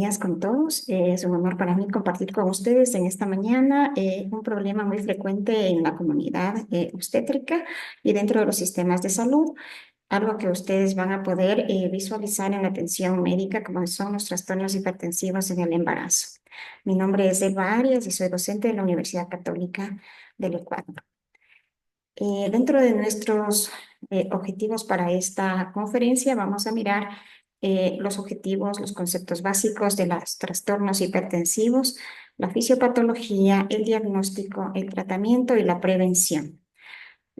Días con todos. Es un honor para mí compartir con ustedes en esta mañana un problema muy frecuente en la comunidad obstétrica y dentro de los sistemas de salud, algo que ustedes van a poder visualizar en la atención médica, como son los trastornos hipertensivos en el embarazo. Mi nombre es Eva Arias y soy docente de la Universidad Católica del Ecuador. Dentro de nuestros objetivos para esta conferencia vamos a mirar los objetivos, los conceptos básicos de los trastornos hipertensivos, la fisiopatología, el diagnóstico, el tratamiento y la prevención.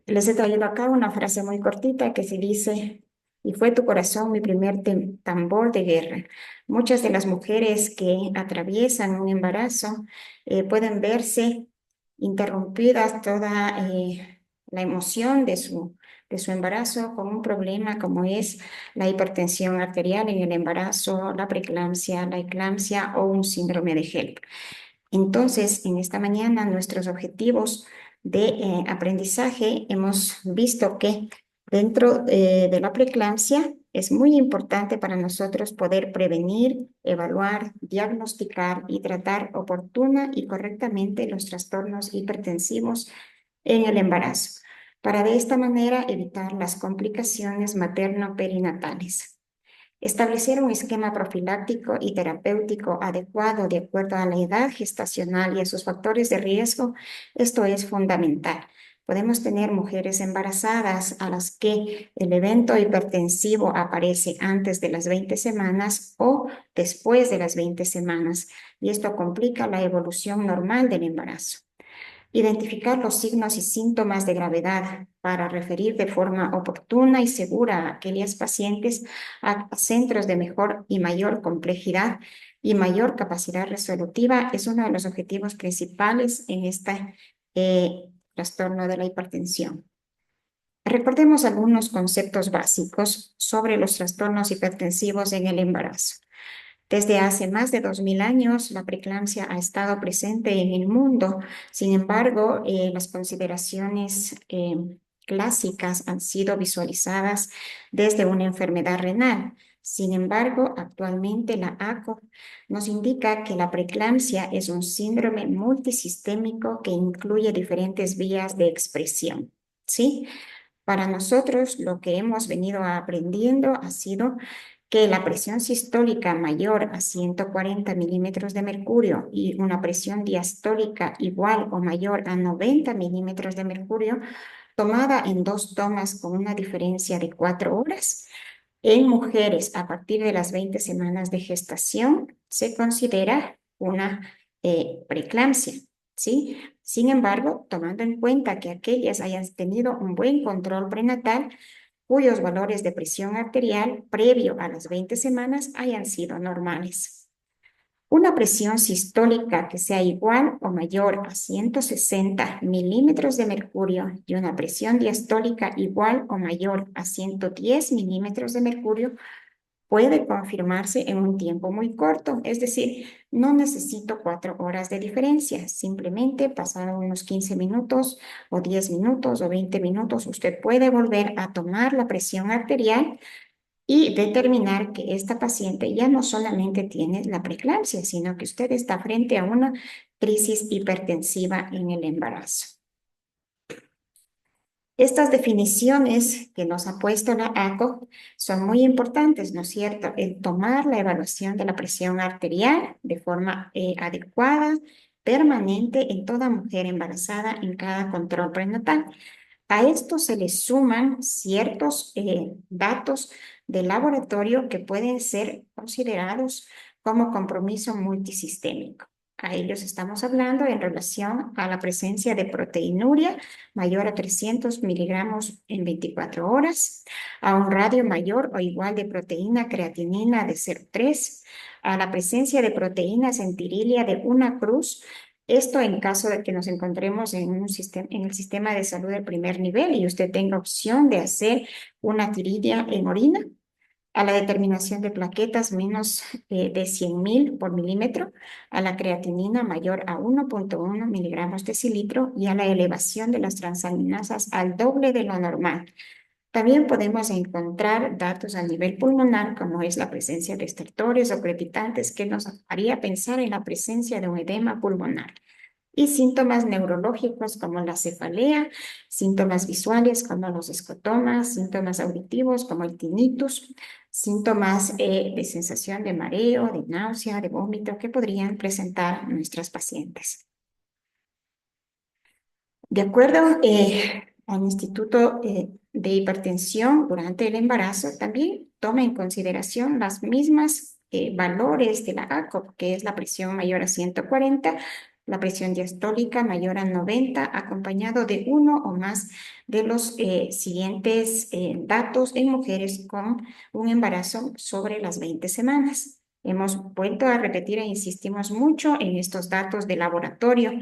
Les he traído acá una frase muy cortita que se dice: y fue tu corazón mi primer tambor de guerra. Muchas de las mujeres que atraviesan un embarazo pueden verse interrumpidas toda la emoción de su embarazo con un problema como es la hipertensión arterial en el embarazo, la preeclampsia, la eclampsia o un síndrome de HELP. Entonces, en esta mañana, nuestros objetivos de aprendizaje, hemos visto que dentro de la preeclampsia es muy importante para nosotros poder prevenir, evaluar, diagnosticar y tratar oportuna y correctamente los trastornos hipertensivos en el embarazo, para de esta manera evitar las complicaciones materno-perinatales. Establecer un esquema profiláctico y terapéutico adecuado de acuerdo a la edad gestacional y a sus factores de riesgo, esto es fundamental. Podemos tener mujeres embarazadas a las que el evento hipertensivo aparece antes de las 20 semanas o después de las 20 semanas, y esto complica la evolución normal del embarazo. Identificar los signos y síntomas de gravedad para referir de forma oportuna y segura a aquellas pacientes a centros de mejor y mayor complejidad y mayor capacidad resolutiva es uno de los objetivos principales en este trastorno de la hipertensión. Recordemos algunos conceptos básicos sobre los trastornos hipertensivos en el embarazo. Desde hace más de 2000 años, la preeclampsia ha estado presente en el mundo. Sin embargo, las consideraciones clásicas han sido visualizadas desde una enfermedad renal. Sin embargo, actualmente la ACO nos indica que la preeclampsia es un síndrome multisistémico que incluye diferentes vías de expresión, ¿sí? Para nosotros, lo que hemos venido aprendiendo ha sido que la presión sistólica mayor a 140 milímetros de mercurio y una presión diastólica igual o mayor a 90 milímetros de mercurio, tomada en dos tomas con una diferencia de 4 horas, en mujeres a partir de las 20 semanas de gestación, se considera una preeclampsia, ¿sí? Sin embargo, tomando en cuenta que aquellas hayan tenido un buen control prenatal, cuyos valores de presión arterial previo a las 20 semanas hayan sido normales. Una presión sistólica que sea igual o mayor a 160 milímetros de mercurio y una presión diastólica igual o mayor a 110 milímetros de mercurio puede confirmarse en un tiempo muy corto, es decir, no necesito 4 horas de diferencia, simplemente pasado unos 15 minutos o 10 minutos o 20 minutos, usted puede volver a tomar la presión arterial y determinar que esta paciente ya no solamente tiene la preeclampsia, sino que usted está frente a una crisis hipertensiva en el embarazo. Estas definiciones que nos ha puesto la ACO son muy importantes, ¿no es cierto? El tomar la evaluación de la presión arterial de forma adecuada, permanente en toda mujer embarazada en cada control prenatal. A esto se le suman ciertos datos de laboratorio que pueden ser considerados como compromiso multisistémico. A ellos estamos hablando en relación a la presencia de proteinuria mayor a 300 miligramos en 24 horas, a un radio mayor o igual de proteína creatinina de 0,3, a la presencia de proteínas en tirilia de una cruz, esto en caso de que nos encontremos en en el sistema de salud de primer nivel y usted tenga opción de hacer una tirilla en orina, a la determinación de plaquetas menos de 100.000 por milímetro, a la creatinina mayor a 1,1 miligramos decilitro y a la elevación de las transaminasas al doble de lo normal. También podemos encontrar datos a nivel pulmonar, como es la presencia de estertores o crepitantes, que nos haría pensar en la presencia de un edema pulmonar. Y síntomas neurológicos como la cefalea, síntomas visuales como los escotomas, síntomas auditivos como el tinnitus, síntomas de sensación de mareo, de náusea, de vómito que podrían presentar nuestras pacientes. De acuerdo al Instituto de Hipertensión durante el embarazo, también toma en consideración las mismas valores de la ACOP, que es la presión mayor a 140, la presión diastólica mayor a 90, acompañado de uno o más de los siguientes datos en mujeres con un embarazo sobre las 20 semanas. Hemos vuelto a repetir e insistimos mucho en estos datos de laboratorio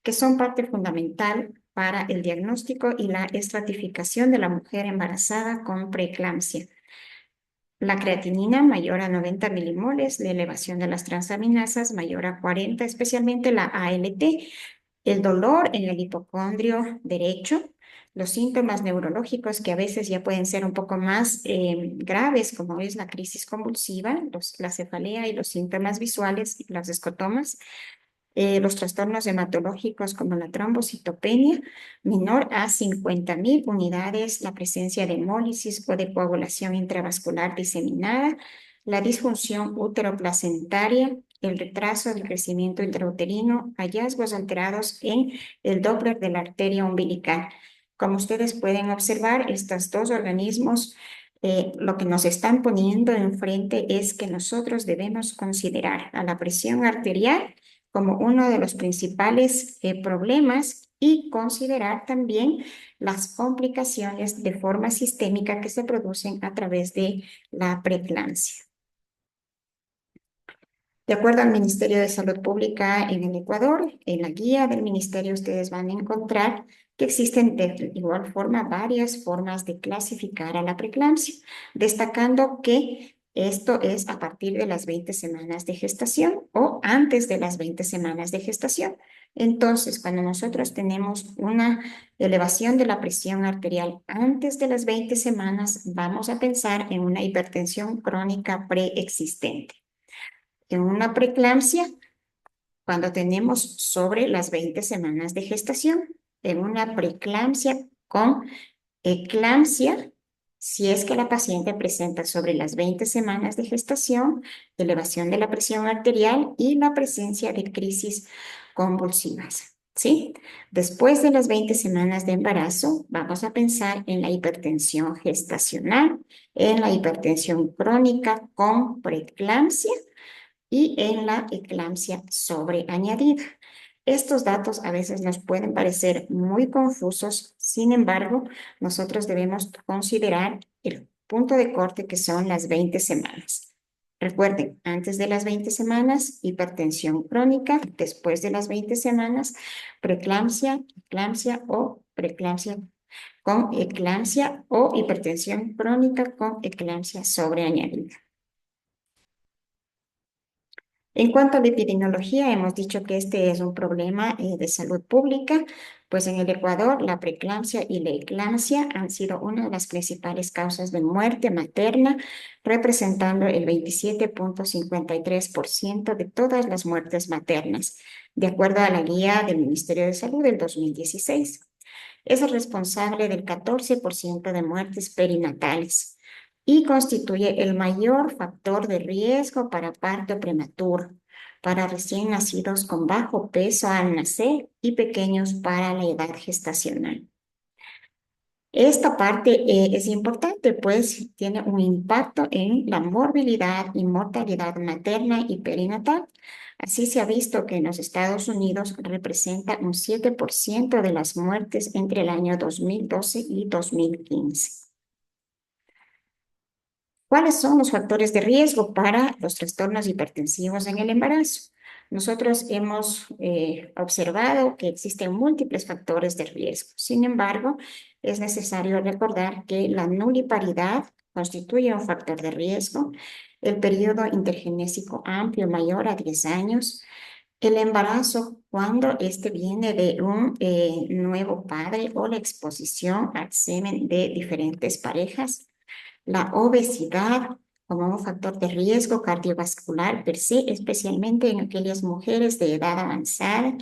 que son parte fundamental para el diagnóstico y la estratificación de la mujer embarazada con preeclampsia. La creatinina mayor a 90 milimoles, la elevación de las transaminasas mayor a 40, especialmente la ALT, el dolor en el hipocondrio derecho, los síntomas neurológicos que a veces ya pueden ser un poco más graves, como es la crisis convulsiva, la cefalea y los síntomas visuales y los escotomas, los trastornos hematológicos como la trombocitopenia menor a 50.000 unidades, la presencia de hemólisis o de coagulación intravascular diseminada, la disfunción uteroplacentaria, el retraso del crecimiento intrauterino, hallazgos alterados en el Doppler de la arteria umbilical. Como ustedes pueden observar, estos dos organismos lo que nos están poniendo enfrente es que nosotros debemos considerar a la presión arterial como uno de los principales problemas y considerar también las complicaciones de forma sistémica que se producen a través de la preeclampsia. De acuerdo al Ministerio de Salud Pública en el Ecuador, en la guía del ministerio ustedes van a encontrar que existen de igual forma varias formas de clasificar a la preeclampsia, destacando que esto es a partir de las 20 semanas de gestación o antes de las 20 semanas de gestación. Entonces, cuando nosotros tenemos una elevación de la presión arterial antes de las 20 semanas, vamos a pensar en una hipertensión crónica preexistente. En una preeclampsia, cuando tenemos sobre las 20 semanas de gestación, en una preeclampsia con eclampsia, si es que la paciente presenta sobre las 20 semanas de gestación, elevación de la presión arterial y la presencia de crisis convulsivas. ¿Sí? Después de las 20 semanas de embarazo, vamos a pensar en la hipertensión gestacional, en la hipertensión crónica con preeclampsia y en la eclampsia sobreañadida. Estos datos a veces nos pueden parecer muy confusos, sin embargo, nosotros debemos considerar el punto de corte que son las 20 semanas. Recuerden, antes de las 20 semanas, hipertensión crónica, después de las 20 semanas, preeclampsia, eclampsia o preeclampsia con eclampsia o hipertensión crónica con eclampsia sobreañadida. En cuanto a la epidemiología, hemos dicho que este es un problema de salud pública, pues en el Ecuador la preeclampsia y la eclampsia han sido una de las principales causas de muerte materna, representando el 27.53% de todas las muertes maternas, de acuerdo a la guía del Ministerio de Salud del 2016. Es el responsable del 14% de muertes perinatales y constituye el mayor factor de riesgo para parto prematuro, para recién nacidos con bajo peso al nacer y pequeños para la edad gestacional. Esta parte es importante, pues tiene un impacto en la morbilidad y mortalidad materna y perinatal. Así se ha visto que en los Estados Unidos representa un 7% de las muertes entre el año 2012 y 2015. ¿Cuáles son los factores de riesgo para los trastornos hipertensivos en el embarazo? Nosotros hemos observado que existen múltiples factores de riesgo. Sin embargo, es necesario recordar que la nuliparidad constituye un factor de riesgo, el periodo intergenésico amplio mayor a 10 años, El embarazo, cuando este viene de un nuevo padre o la exposición al semen de diferentes parejas. La obesidad como un factor de riesgo cardiovascular per se, especialmente en aquellas mujeres de edad avanzada.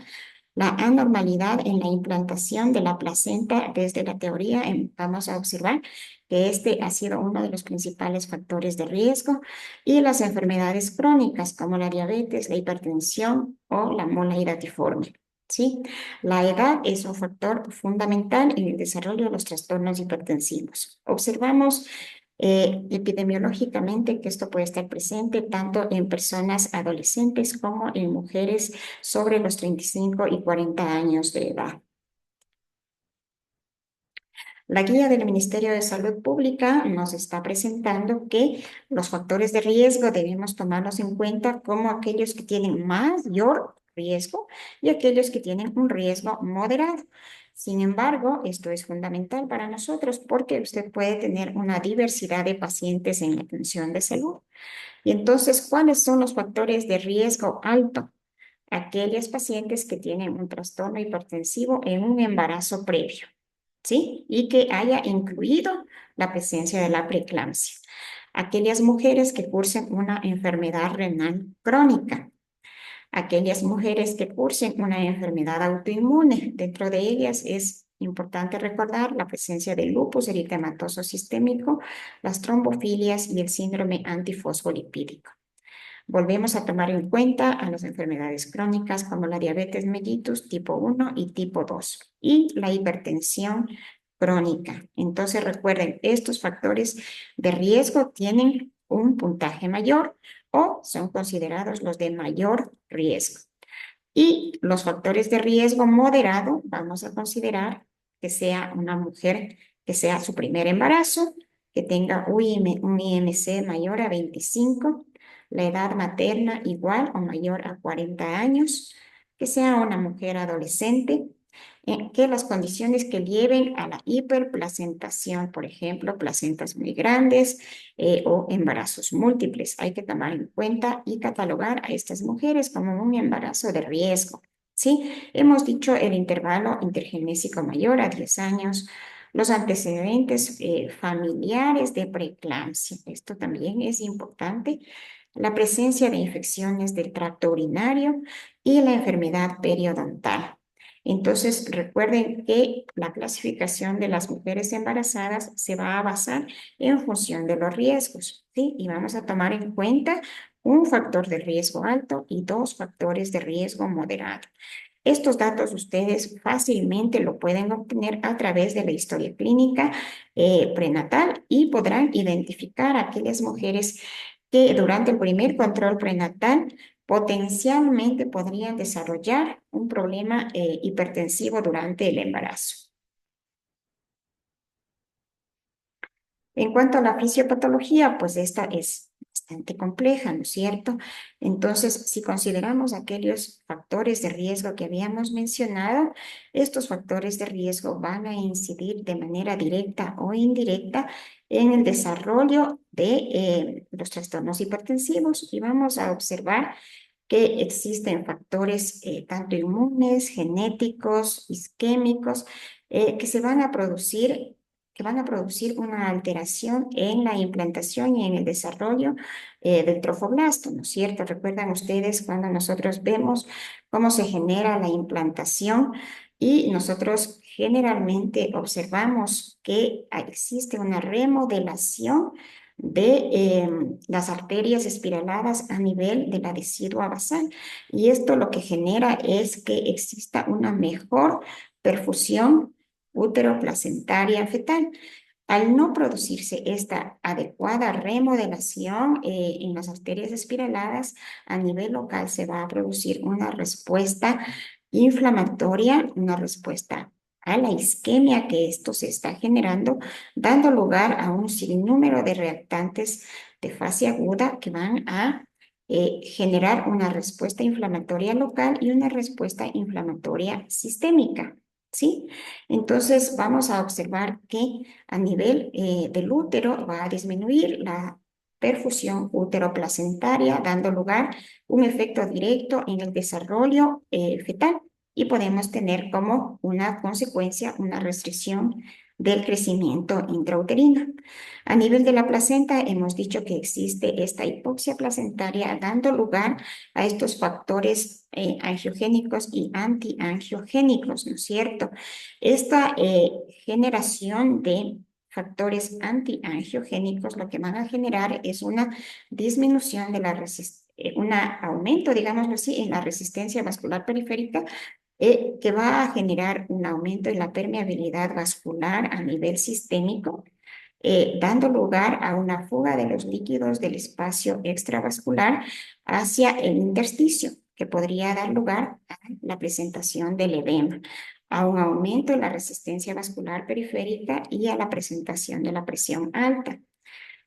La anormalidad en la implantación de la placenta desde la teoría, vamos a observar que este ha sido uno de los principales factores de riesgo y las enfermedades crónicas como la diabetes, la hipertensión o la monoiratiforme. ¿Sí? La edad es un factor fundamental en el desarrollo de los trastornos hipertensivos. Observamos epidemiológicamente que esto puede estar presente tanto en personas adolescentes como en mujeres sobre los 35 y 40 años de edad. La guía del Ministerio de Salud Pública nos está presentando que los factores de riesgo debemos tomarlos en cuenta como aquellos que tienen mayor riesgo y aquellos que tienen un riesgo moderado. Sin embargo, esto es fundamental para nosotros porque usted puede tener una diversidad de pacientes en la atención de salud. Y entonces, ¿cuáles son los factores de riesgo alto? Aquellas pacientes que tienen un trastorno hipertensivo en un embarazo previo, ¿sí? Y que haya incluido la presencia de la preeclampsia. Aquellas mujeres que cursen una enfermedad renal crónica. Aquellas mujeres que cursen una enfermedad autoinmune. Dentro de ellas es importante recordar la presencia del lupus eritematoso sistémico, las trombofilias y el síndrome antifosfolipídico. Volvemos a tomar en cuenta a las enfermedades crónicas como la diabetes mellitus tipo 1 y tipo 2 y la hipertensión crónica. Entonces recuerden, estos factores de riesgo tienen un puntaje mayor o son considerados los de mayor riesgo. Y los factores de riesgo moderado, vamos a considerar que sea una mujer que sea su primer embarazo, que tenga un IMC mayor a 25, la edad materna igual o mayor a 40 años, que sea una mujer adolescente, que las condiciones que lleven a la hiperplacentación, por ejemplo, placentas muy grandes o embarazos múltiples. Hay que tomar en cuenta y catalogar a estas mujeres como un embarazo de riesgo. ¿Sí? Hemos dicho el intervalo intergenésico mayor a 10 años, los antecedentes familiares de preeclampsia. Esto también es importante. La presencia de infecciones del tracto urinario y la enfermedad periodontal. Entonces, recuerden que la clasificación de las mujeres embarazadas se va a basar en función de los riesgos, ¿sí? Y vamos a tomar en cuenta un factor de riesgo alto y dos factores de riesgo moderado. Estos datos ustedes fácilmente lo pueden obtener a través de la historia clínica prenatal y podrán identificar a aquellas mujeres que durante el primer control prenatal potencialmente podrían desarrollar un problema hipertensivo durante el embarazo. En cuanto a la fisiopatología, pues esta es bastante compleja, ¿no es cierto? Entonces, si consideramos aquellos factores de riesgo que habíamos mencionado, estos factores de riesgo van a incidir de manera directa o indirecta en el desarrollo de los trastornos hipertensivos y vamos a observar que existen factores tanto inmunes, genéticos, isquémicos, que se van a producir, que van a producir una alteración en la implantación y en el desarrollo del trofoblasto, ¿no es cierto? Recuerdan ustedes cuando nosotros vemos cómo se genera la implantación y nosotros generalmente observamos que existe una remodelación de las arterias espiraladas a nivel de la decidua basal. Y esto lo que genera es que exista una mejor perfusión útero-placentaria fetal. Al no producirse esta adecuada remodelación en las arterias espiraladas, a nivel local se va a producir una respuesta inflamatoria, una respuesta a la isquemia que esto se está generando, dando lugar a un sinnúmero de reactantes de fase aguda que van a generar una respuesta inflamatoria local y una respuesta inflamatoria sistémica, ¿sí? Entonces vamos a observar que a nivel del útero va a disminuir la perfusión uteroplacentaria, dando lugar un efecto directo en el desarrollo fetal y podemos tener como una consecuencia una restricción del crecimiento intrauterino. A nivel de la placenta, hemos dicho que existe esta hipoxia placentaria dando lugar a estos factores angiogénicos y antiangiogénicos, ¿no es cierto? Esta generación de factores antiangiogénicos lo que van a generar es una disminución de la resistencia, un aumento, digámoslo así, en la resistencia vascular periférica que va a generar un aumento en la permeabilidad vascular a nivel sistémico, dando lugar a una fuga de los líquidos del espacio extravascular hacia el intersticio, que podría dar lugar a la presentación del edema, a un aumento en la resistencia vascular periférica y a la presentación de la presión alta.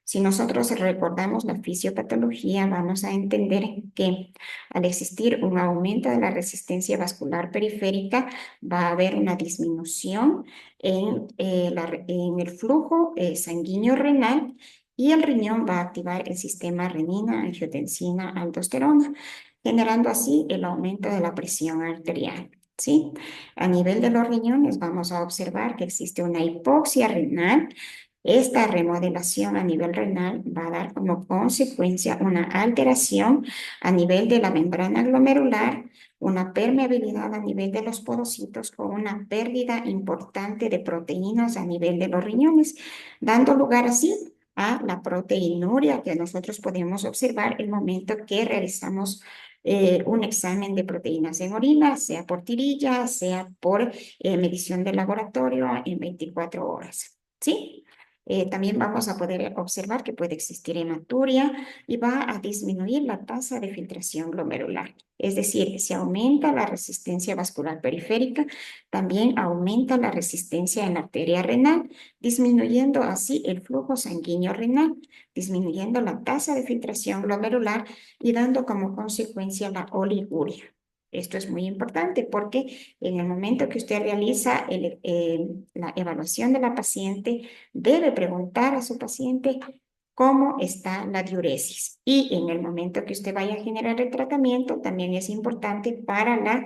Si nosotros recordamos la fisiopatología, vamos a entender que al existir un aumento de la resistencia vascular periférica, va a haber una disminución en el flujo sanguíneo renal y el riñón va a activar el sistema renina, angiotensina, aldosterona, generando así el aumento de la presión arterial. ¿Sí? A nivel de los riñones vamos a observar que existe una hipoxia renal. Esta remodelación a nivel renal va a dar como consecuencia una alteración a nivel de la membrana glomerular, una permeabilidad a nivel de los porocitos con una pérdida importante de proteínas a nivel de los riñones, dando lugar así a la proteinuria que nosotros podemos observar el momento que realizamos un examen de proteínas en orina, sea por tirilla, sea por medición de laboratorio en 24 horas. ¿Sí? También vamos a poder observar que puede existir hematuria y va a disminuir la tasa de filtración glomerular. Es decir, si aumenta la resistencia vascular periférica, también aumenta la resistencia en la arteria renal, disminuyendo así el flujo sanguíneo renal, disminuyendo la tasa de filtración glomerular y dando como consecuencia la oliguria. Esto es muy importante porque en el momento que usted realiza la evaluación de la paciente, debe preguntar a su paciente cómo está la diuresis. Y en el momento que usted vaya a generar el tratamiento, también es importante para la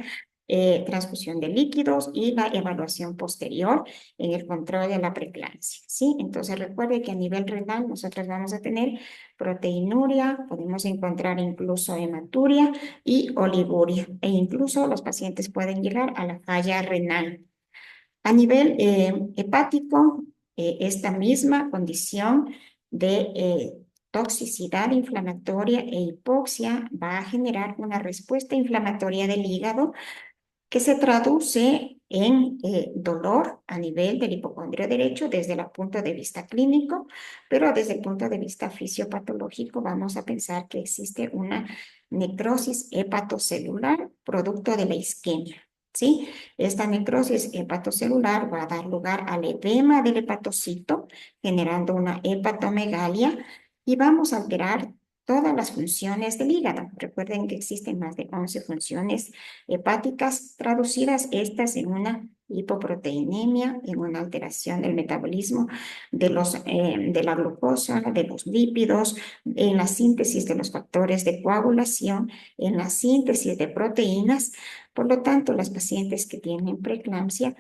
transfusión de líquidos y la evaluación posterior en el control de la preeclampsia. ¿Sí? Entonces recuerde que a nivel renal nosotros vamos a tener proteinuria, podemos encontrar incluso hematuria y oliguria, e incluso los pacientes pueden llegar a la falla renal. A nivel hepático, esta misma condición de toxicidad inflamatoria e hipoxia va a generar una respuesta inflamatoria del hígado que se traduce en dolor a nivel del hipocondrio derecho desde el punto de vista clínico, pero desde el punto de vista fisiopatológico vamos a pensar que existe una necrosis hepatocelular producto de la isquemia. ¿Sí? Esta necrosis hepatocelular va a dar lugar al edema del hepatocito, generando una hepatomegalia y vamos a alterar todas las funciones del hígado. Recuerden que existen más de 11 funciones hepáticas, traducidas estas en una hipoproteinemia, en una alteración del metabolismo de la glucosa, de los lípidos, en la síntesis de los factores de coagulación, en la síntesis de proteínas. Por lo tanto, las pacientes que tienen preeclampsia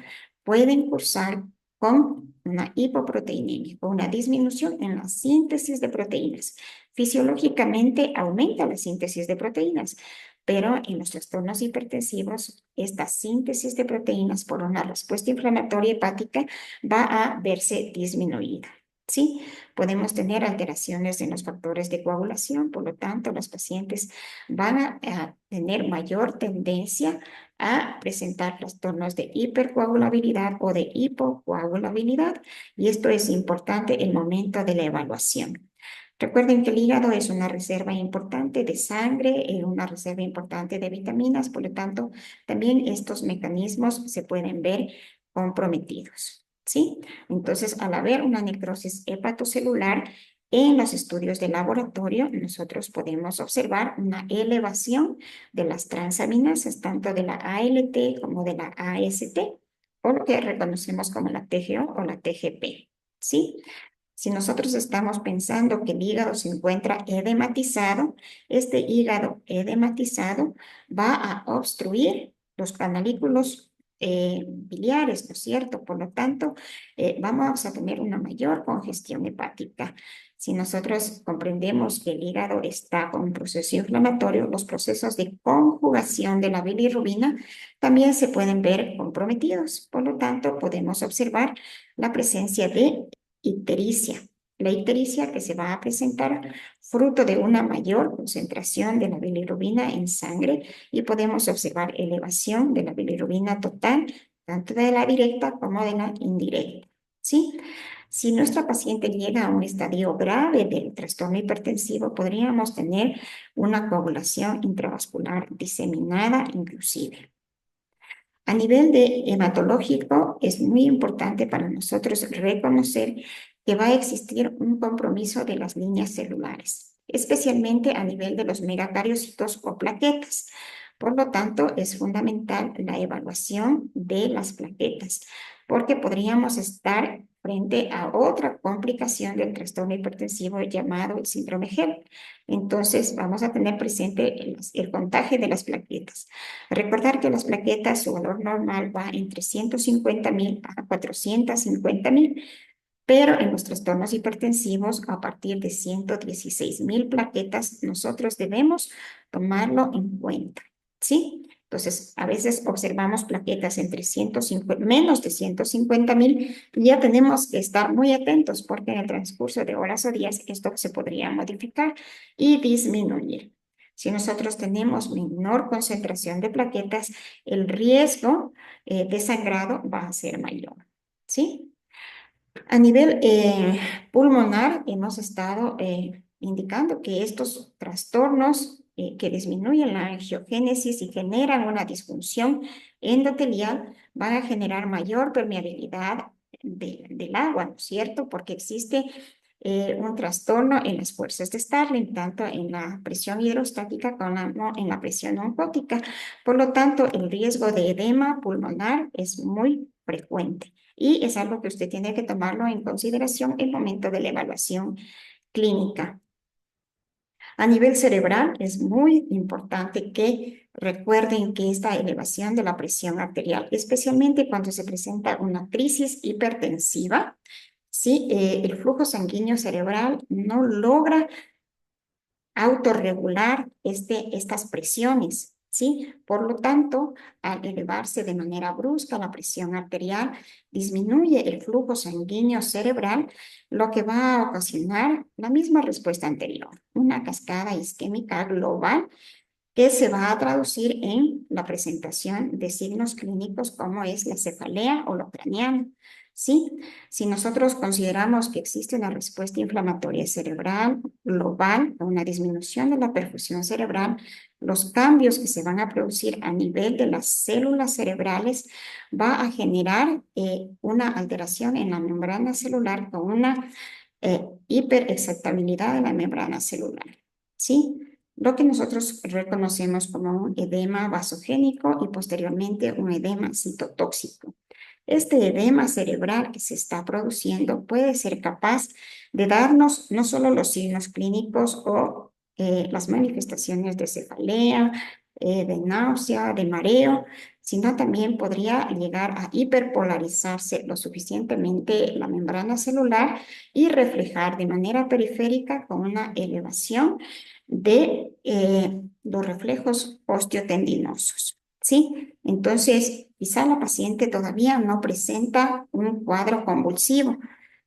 pueden cursar con una hipoproteinemia o una disminución en la síntesis de proteínas. Fisiológicamente aumenta la síntesis de proteínas, pero en los trastornos hipertensivos, esta síntesis de proteínas por una respuesta inflamatoria hepática va a verse disminuida. ¿Sí? Podemos tener alteraciones en los factores de coagulación, por lo tanto, los pacientes van a tener mayor tendencia a presentar trastornos de hipercoagulabilidad o de hipocoagulabilidad, y esto es importante en el momento de la evaluación. Recuerden que el hígado es una reserva importante de sangre, una reserva importante de vitaminas, por lo tanto, también estos mecanismos se pueden ver comprometidos. ¿Sí? Entonces, al haber una necrosis hepatocelular, en los estudios de laboratorio, nosotros podemos observar una elevación de las transaminasas, tanto de la ALT como de la AST, o lo que reconocemos como la TGO o la TGP. ¿Sí? Si nosotros estamos pensando que el hígado se encuentra edematizado, este hígado edematizado va a obstruir los canalículos biliares, ¿no es cierto? Por lo tanto, vamos a tener una mayor congestión hepática. Si nosotros comprendemos que el hígado está con un proceso inflamatorio, los procesos de conjugación de la bilirrubina también se pueden ver comprometidos. Por lo tanto, podemos observar la presencia de ictericia. La ictericia que se va a presentar fruto de una mayor concentración de la bilirrubina en sangre y podemos observar elevación de la bilirrubina total, tanto de la directa como de la indirecta. ¿Sí? Si nuestra paciente llega a un estadio grave del trastorno hipertensivo, podríamos tener una coagulación intravascular diseminada inclusive. A nivel de hematológico, es muy importante para nosotros reconocer que va a existir un compromiso de las líneas celulares, especialmente a nivel de los megacariocitos o plaquetas. Por lo tanto, es fundamental la evaluación de las plaquetas, porque podríamos estar frente a otra complicación del trastorno hipertensivo llamado el síndrome HELP. Entonces, vamos a tener presente el contagio de las plaquetas. Recordar que las plaquetas, su valor normal va entre 150.000 a 450.000, pero en los trastornos hipertensivos, a partir de 116.000 plaquetas, nosotros debemos tomarlo en cuenta, ¿sí? Entonces, a veces observamos plaquetas entre 150, menos de 150.000, y ya tenemos que estar muy atentos porque en el transcurso de horas o días esto se podría modificar y disminuir. Si nosotros tenemos menor concentración de plaquetas, el riesgo de sangrado va a ser mayor, ¿sí? A nivel pulmonar, hemos estado indicando que estos trastornos que disminuyen la angiogénesis y generan una disfunción endotelial van a generar mayor permeabilidad del agua, ¿no es cierto? Porque existe un trastorno en las fuerzas de Starling, tanto en la presión hidrostática como en la presión oncótica. Por lo tanto, el riesgo de edema pulmonar es muy frecuente y es algo que usted tiene que tomarlo en consideración en el momento de la evaluación clínica. A nivel cerebral, es muy importante que recuerden que esta elevación de la presión arterial, especialmente cuando se presenta una crisis hipertensiva, ¿sí? El flujo sanguíneo cerebral no logra autorregular estas presiones, ¿sí? Por lo tanto, al elevarse de manera brusca la presión arterial, disminuye el flujo sanguíneo cerebral, lo que va a ocasionar la misma respuesta anterior, una cascada isquémica global que se va a traducir en la presentación de signos clínicos como es la cefalea o lo craneano. ¿Sí? Si nosotros consideramos que existe una respuesta inflamatoria cerebral global o una disminución de la perfusión cerebral, los cambios que se van a producir a nivel de las células cerebrales va a generar una alteración en la membrana celular con una hiperexcitabilidad de la membrana celular. ¿Sí? Lo que nosotros reconocemos como un edema vasogénico y posteriormente un edema citotóxico. Este edema cerebral que se está produciendo puede ser capaz de darnos no solo los signos clínicos o las manifestaciones de cefalea, de náusea, de mareo, sino también podría llegar a hiperpolarizarse lo suficientemente la membrana celular y reflejar de manera periférica con una elevación de los reflejos osteotendinosos. ¿Sí? Entonces, quizá la paciente todavía no presenta un cuadro convulsivo.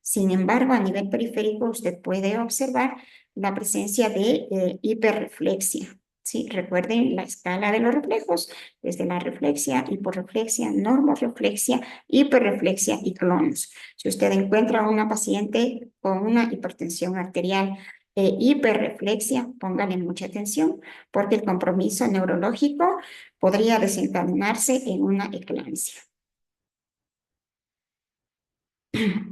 Sin embargo, a nivel periférico usted puede observar la presencia de hiperreflexia. ¿Sí? Recuerden la escala de los reflejos, desde la reflexia, hiporreflexia, normoreflexia, hiperreflexia y clonus. Si usted encuentra a una paciente con una hipertensión arterial hiperreflexia, póngale mucha atención, porque el compromiso neurológico podría desencadenarse en una eclampsia.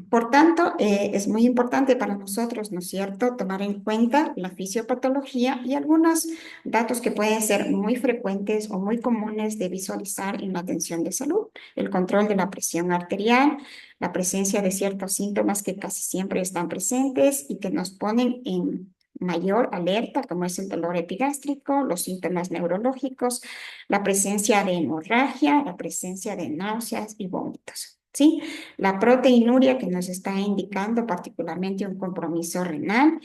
Por tanto, es muy importante para nosotros, ¿no es cierto?, tomar en cuenta la fisiopatología y algunos datos que pueden ser muy frecuentes o muy comunes de visualizar en la atención de salud. El control de la presión arterial, la presencia de ciertos síntomas que casi siempre están presentes y que nos ponen en mayor alerta, como es el dolor epigástrico, los síntomas neurológicos, la presencia de hemorragia, la presencia de náuseas y vómitos. ¿Sí? La proteinuria que nos está indicando particularmente un compromiso renal,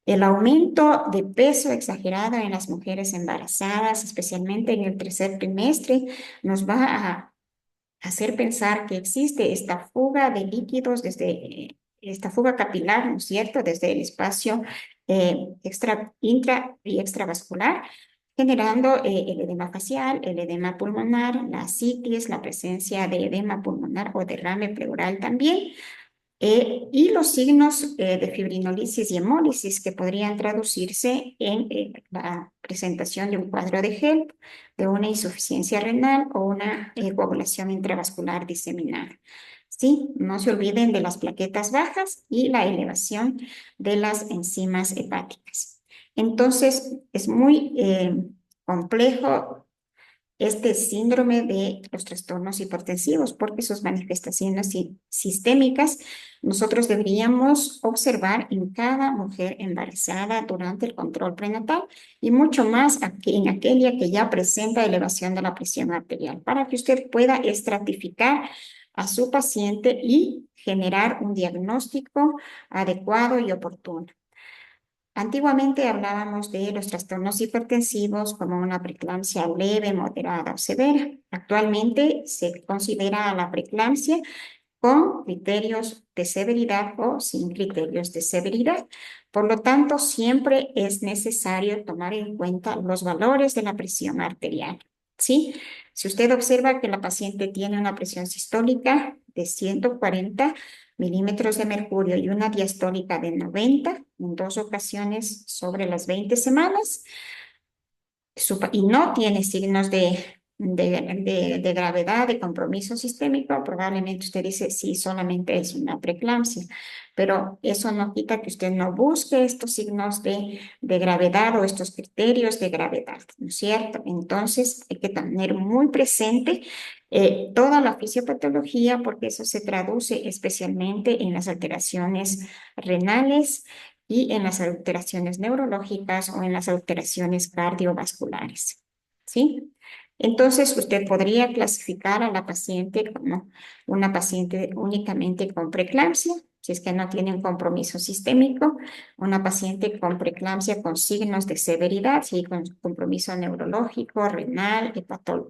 el aumento de peso exagerado en las mujeres embarazadas, especialmente en el tercer trimestre, nos va a hacer pensar que existe esta fuga de líquidos desde esta fuga capilar, ¿no es cierto?, desde el espacio intra y extravascular, generando el edema facial, el edema pulmonar, la ascitis, la presencia de edema pulmonar o derrame pleural también, y los signos de fibrinolisis y hemólisis que podrían traducirse en la presentación de un cuadro de HELP, de una insuficiencia renal o una coagulación intravascular diseminada. Sí, no se olviden de las plaquetas bajas y la elevación de las enzimas hepáticas. Entonces, es muy complejo este síndrome de los trastornos hipertensivos, porque sus manifestaciones sistémicas nosotros deberíamos observar en cada mujer embarazada durante el control prenatal y mucho más en aquella que ya presenta elevación de la presión arterial, para que usted pueda estratificar a su paciente y generar un diagnóstico adecuado y oportuno. Antiguamente hablábamos de los trastornos hipertensivos como una preeclampsia leve, moderada o severa. Actualmente se considera a la preeclampsia con criterios de severidad o sin criterios de severidad. Por lo tanto, siempre es necesario tomar en cuenta los valores de la presión arterial. ¿Sí? Si usted observa que la paciente tiene una presión sistólica de 140 milímetros de mercurio y una diastólica de 90 en dos ocasiones sobre las 20 semanas, y no tiene signos de gravedad, de compromiso sistémico, probablemente usted dice, sí, solamente es una preeclampsia, pero eso no quita que usted no busque estos signos de gravedad o estos criterios de gravedad, ¿no es cierto? Entonces hay que tener muy presente toda la fisiopatología porque eso se traduce especialmente en las alteraciones renales y en las alteraciones neurológicas o en las alteraciones cardiovasculares. ¿Sí? Entonces, usted podría clasificar a la paciente como una paciente únicamente con preeclampsia, si es que no tiene un compromiso sistémico, una paciente con preeclampsia con signos de severidad, sí, con compromiso neurológico, renal,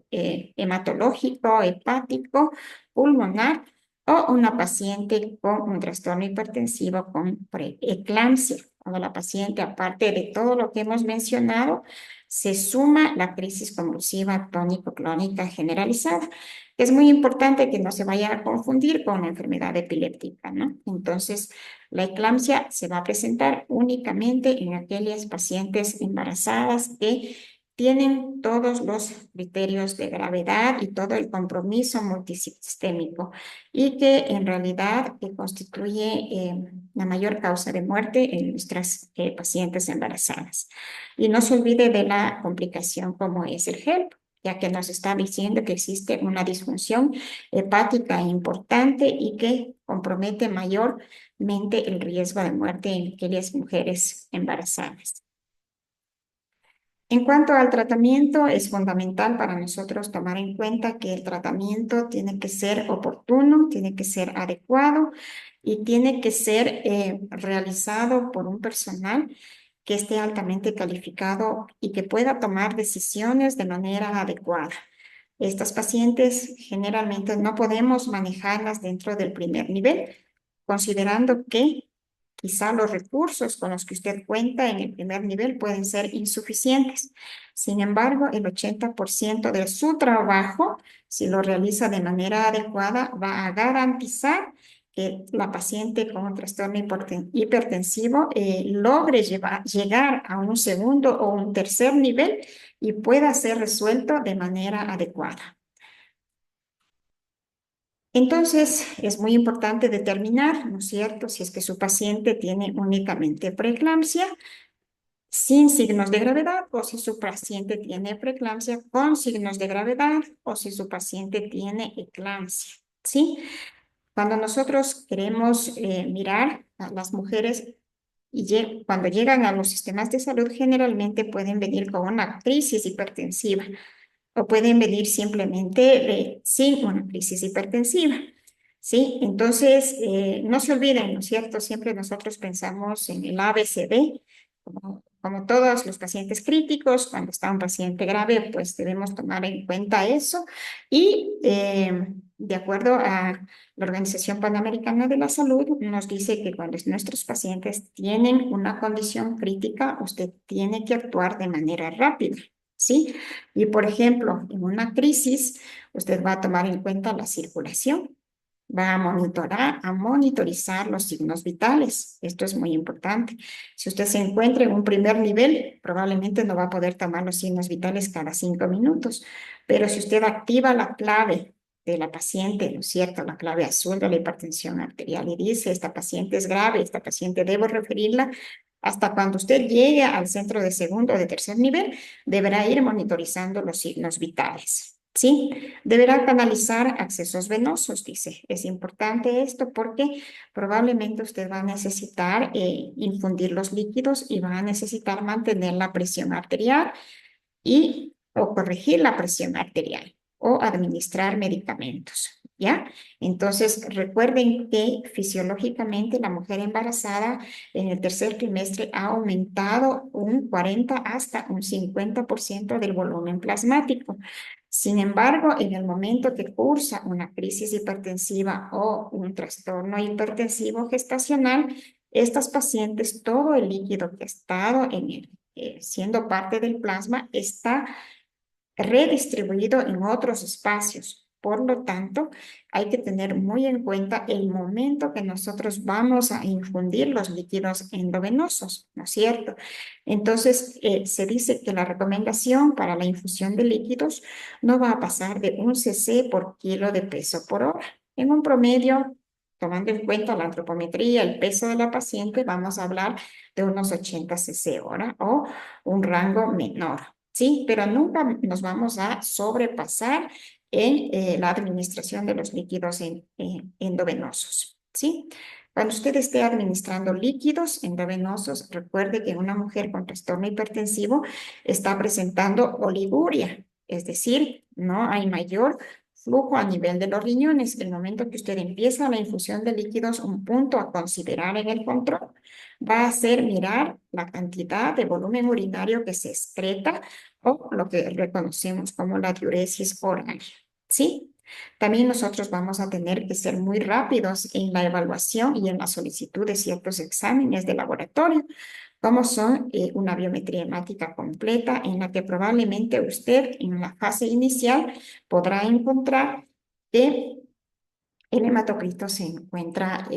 hematológico, hepático, pulmonar, o una paciente con un trastorno hipertensivo con preeclampsia. Cuando la paciente, aparte de todo lo que hemos mencionado, se suma la crisis convulsiva tónico-clónica generalizada. Es muy importante que no se vaya a confundir con una enfermedad epiléptica, ¿no? Entonces, la eclampsia se va a presentar únicamente en aquellas pacientes embarazadas que tienen todos los criterios de gravedad y todo el compromiso multisistémico y que en realidad constituye la mayor causa de muerte en nuestras pacientes embarazadas. Y no se olvide de la complicación como es el HELP, ya que nos está diciendo que existe una disfunción hepática importante y que compromete mayormente el riesgo de muerte en aquellas mujeres embarazadas. En cuanto al tratamiento, es fundamental para nosotros tomar en cuenta que el tratamiento tiene que ser oportuno, tiene que ser adecuado y tiene que ser realizado por un personal que esté altamente calificado y que pueda tomar decisiones de manera adecuada. Estas pacientes generalmente no podemos manejarlas dentro del primer nivel, considerando que quizá los recursos con los que usted cuenta en el primer nivel pueden ser insuficientes. Sin embargo, el 80% de su trabajo, si lo realiza de manera adecuada, va a garantizar que la paciente con un trastorno hipertensivo logre llegar a un segundo o un tercer nivel y pueda ser resuelto de manera adecuada. Entonces, es muy importante determinar, ¿no es cierto?, si es que su paciente tiene únicamente preeclampsia sin signos de gravedad o si su paciente tiene preeclampsia con signos de gravedad o si su paciente tiene eclampsia, ¿sí? Cuando nosotros queremos mirar a las mujeres y cuando llegan a los sistemas de salud, generalmente pueden venir con una crisis hipertensiva o pueden venir simplemente sin una crisis hipertensiva. ¿Sí? Entonces, no se olviden, ¿no es cierto? Siempre nosotros pensamos en el ABCD, como todos los pacientes críticos, cuando está un paciente grave, pues debemos tomar en cuenta eso. Y de acuerdo a la Organización Panamericana de la Salud, nos dice que cuando nuestros pacientes tienen una condición crítica, usted tiene que actuar de manera rápida. ¿Sí? Y por ejemplo, en una crisis, usted va a tomar en cuenta la circulación, va a monitorizar los signos vitales. Esto es muy importante. Si usted se encuentra en un primer nivel, probablemente no va a poder tomar los signos vitales cada 5 minutos, pero si usted activa la clave de la paciente, ¿no es cierto? La clave azul de la hipertensión arterial y dice, esta paciente es grave, esta paciente debo referirla, hasta cuando usted llegue al centro de segundo o de tercer nivel, deberá ir monitorizando los signos vitales. ¿Sí? Deberá canalizar accesos venosos, dice. Es importante esto porque probablemente usted va a necesitar infundir los líquidos y va a necesitar mantener la presión arterial o corregir la presión arterial o administrar medicamentos, ¿ya? Entonces, recuerden que fisiológicamente la mujer embarazada en el tercer trimestre ha aumentado un 40 hasta un 50% del volumen plasmático. Sin embargo, en el momento que cursa una crisis hipertensiva o un trastorno hipertensivo gestacional, estas pacientes, todo el líquido que ha estado siendo parte del plasma está redistribuido en otros espacios. Por lo tanto, hay que tener muy en cuenta el momento que nosotros vamos a infundir los líquidos endovenosos, ¿no es cierto? Entonces, se dice que la recomendación para la infusión de líquidos no va a pasar de 1 cc por kilo de peso por hora. En un promedio, tomando en cuenta la antropometría, el peso de la paciente, vamos a hablar de unos 80 cc hora o un rango menor. Sí, pero nunca nos vamos a sobrepasar en la administración de los líquidos endovenosos, ¿sí? Cuando usted esté administrando líquidos endovenosos, recuerde que una mujer con trastorno hipertensivo está presentando oliguria, es decir, no hay mayor flujo a nivel de los riñones. El momento que usted empieza la infusión de líquidos, un punto a considerar en el control va a ser mirar la cantidad de volumen urinario que se excreta o lo que reconocemos como la diuresis oral, ¿sí? También nosotros vamos a tener que ser muy rápidos en la evaluación y en la solicitud de ciertos exámenes de laboratorio, como son una biometría hemática completa, en la que probablemente usted en la fase inicial podrá encontrar que el hematocrito se encuentra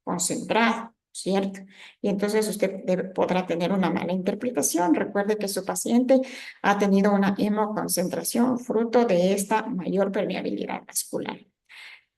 concentrado, ¿cierto? Y entonces usted podrá tener una mala interpretación. Recuerde que su paciente ha tenido una hemoconcentración fruto de esta mayor permeabilidad vascular.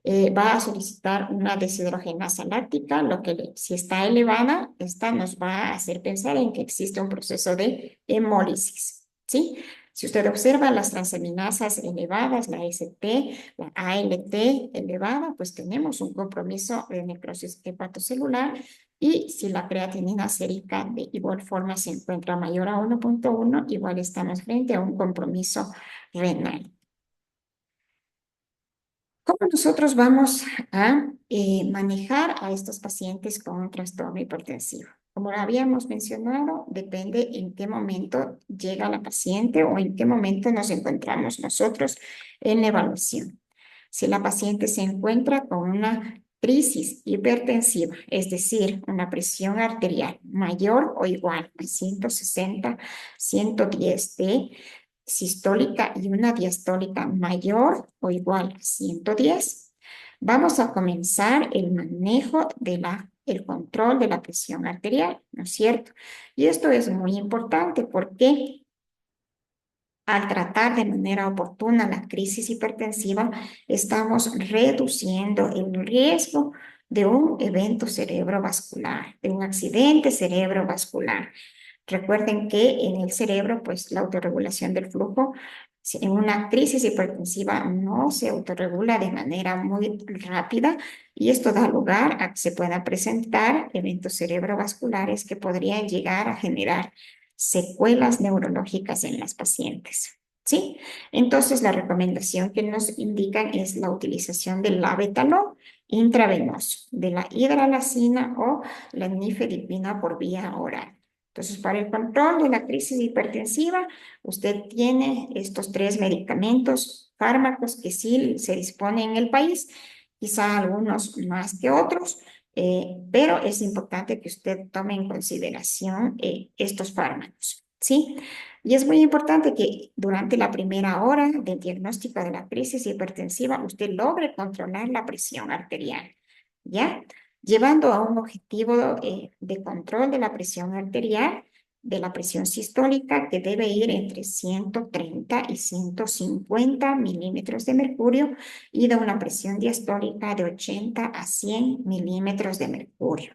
Va a solicitar una deshidrogenasa láctica, lo que si está elevada, esta nos va a hacer pensar en que existe un proceso de hemólisis, ¿sí? Si usted observa las transaminasas elevadas, la ST, la ALT elevada, pues tenemos un compromiso de necrosis hepatocelular y si la creatinina sérica de igual forma se encuentra mayor a 1.1, igual estamos frente a un compromiso renal. ¿Cómo nosotros vamos a manejar a estos pacientes con un trastorno hipertensivo? Como habíamos mencionado, depende en qué momento llega la paciente o en qué momento nos encontramos nosotros en la evaluación. Si la paciente se encuentra con una crisis hipertensiva, es decir, una presión arterial mayor o igual a 160, 110 de sistólica y una diastólica mayor o igual a 110, vamos a comenzar el manejo el control de la presión arterial, ¿no es cierto? Y esto es muy importante. ¿Por qué? al tratar de manera oportuna la crisis hipertensiva, estamos reduciendo el riesgo de un evento cerebrovascular, de un accidente cerebrovascular. Recuerden que en el cerebro, pues la autorregulación del flujo, en una crisis hipertensiva no se autorregula de manera muy rápida y esto da lugar a que se puedan presentar eventos cerebrovasculares que podrían llegar a generar secuelas neurológicas en las pacientes. ¿Sí? Entonces, la recomendación que nos indican es la utilización del labetalol intravenoso, de la hidralazina o la nifedipina por vía oral. Entonces, para el control de la crisis hipertensiva, usted tiene estos tres medicamentos, fármacos que sí se disponen en el país, quizá algunos más que otros, pero es importante que usted tome en consideración estos fármacos, ¿sí? Y es muy importante que durante la primera hora del diagnóstico de la crisis hipertensiva usted logre controlar la presión arterial, ¿ya? Llevando a un objetivo de control de la presión arterial, de la presión sistólica, que debe ir entre 130 y 150 milímetros de mercurio y de una presión diastólica de 80 a 100 milímetros de mercurio.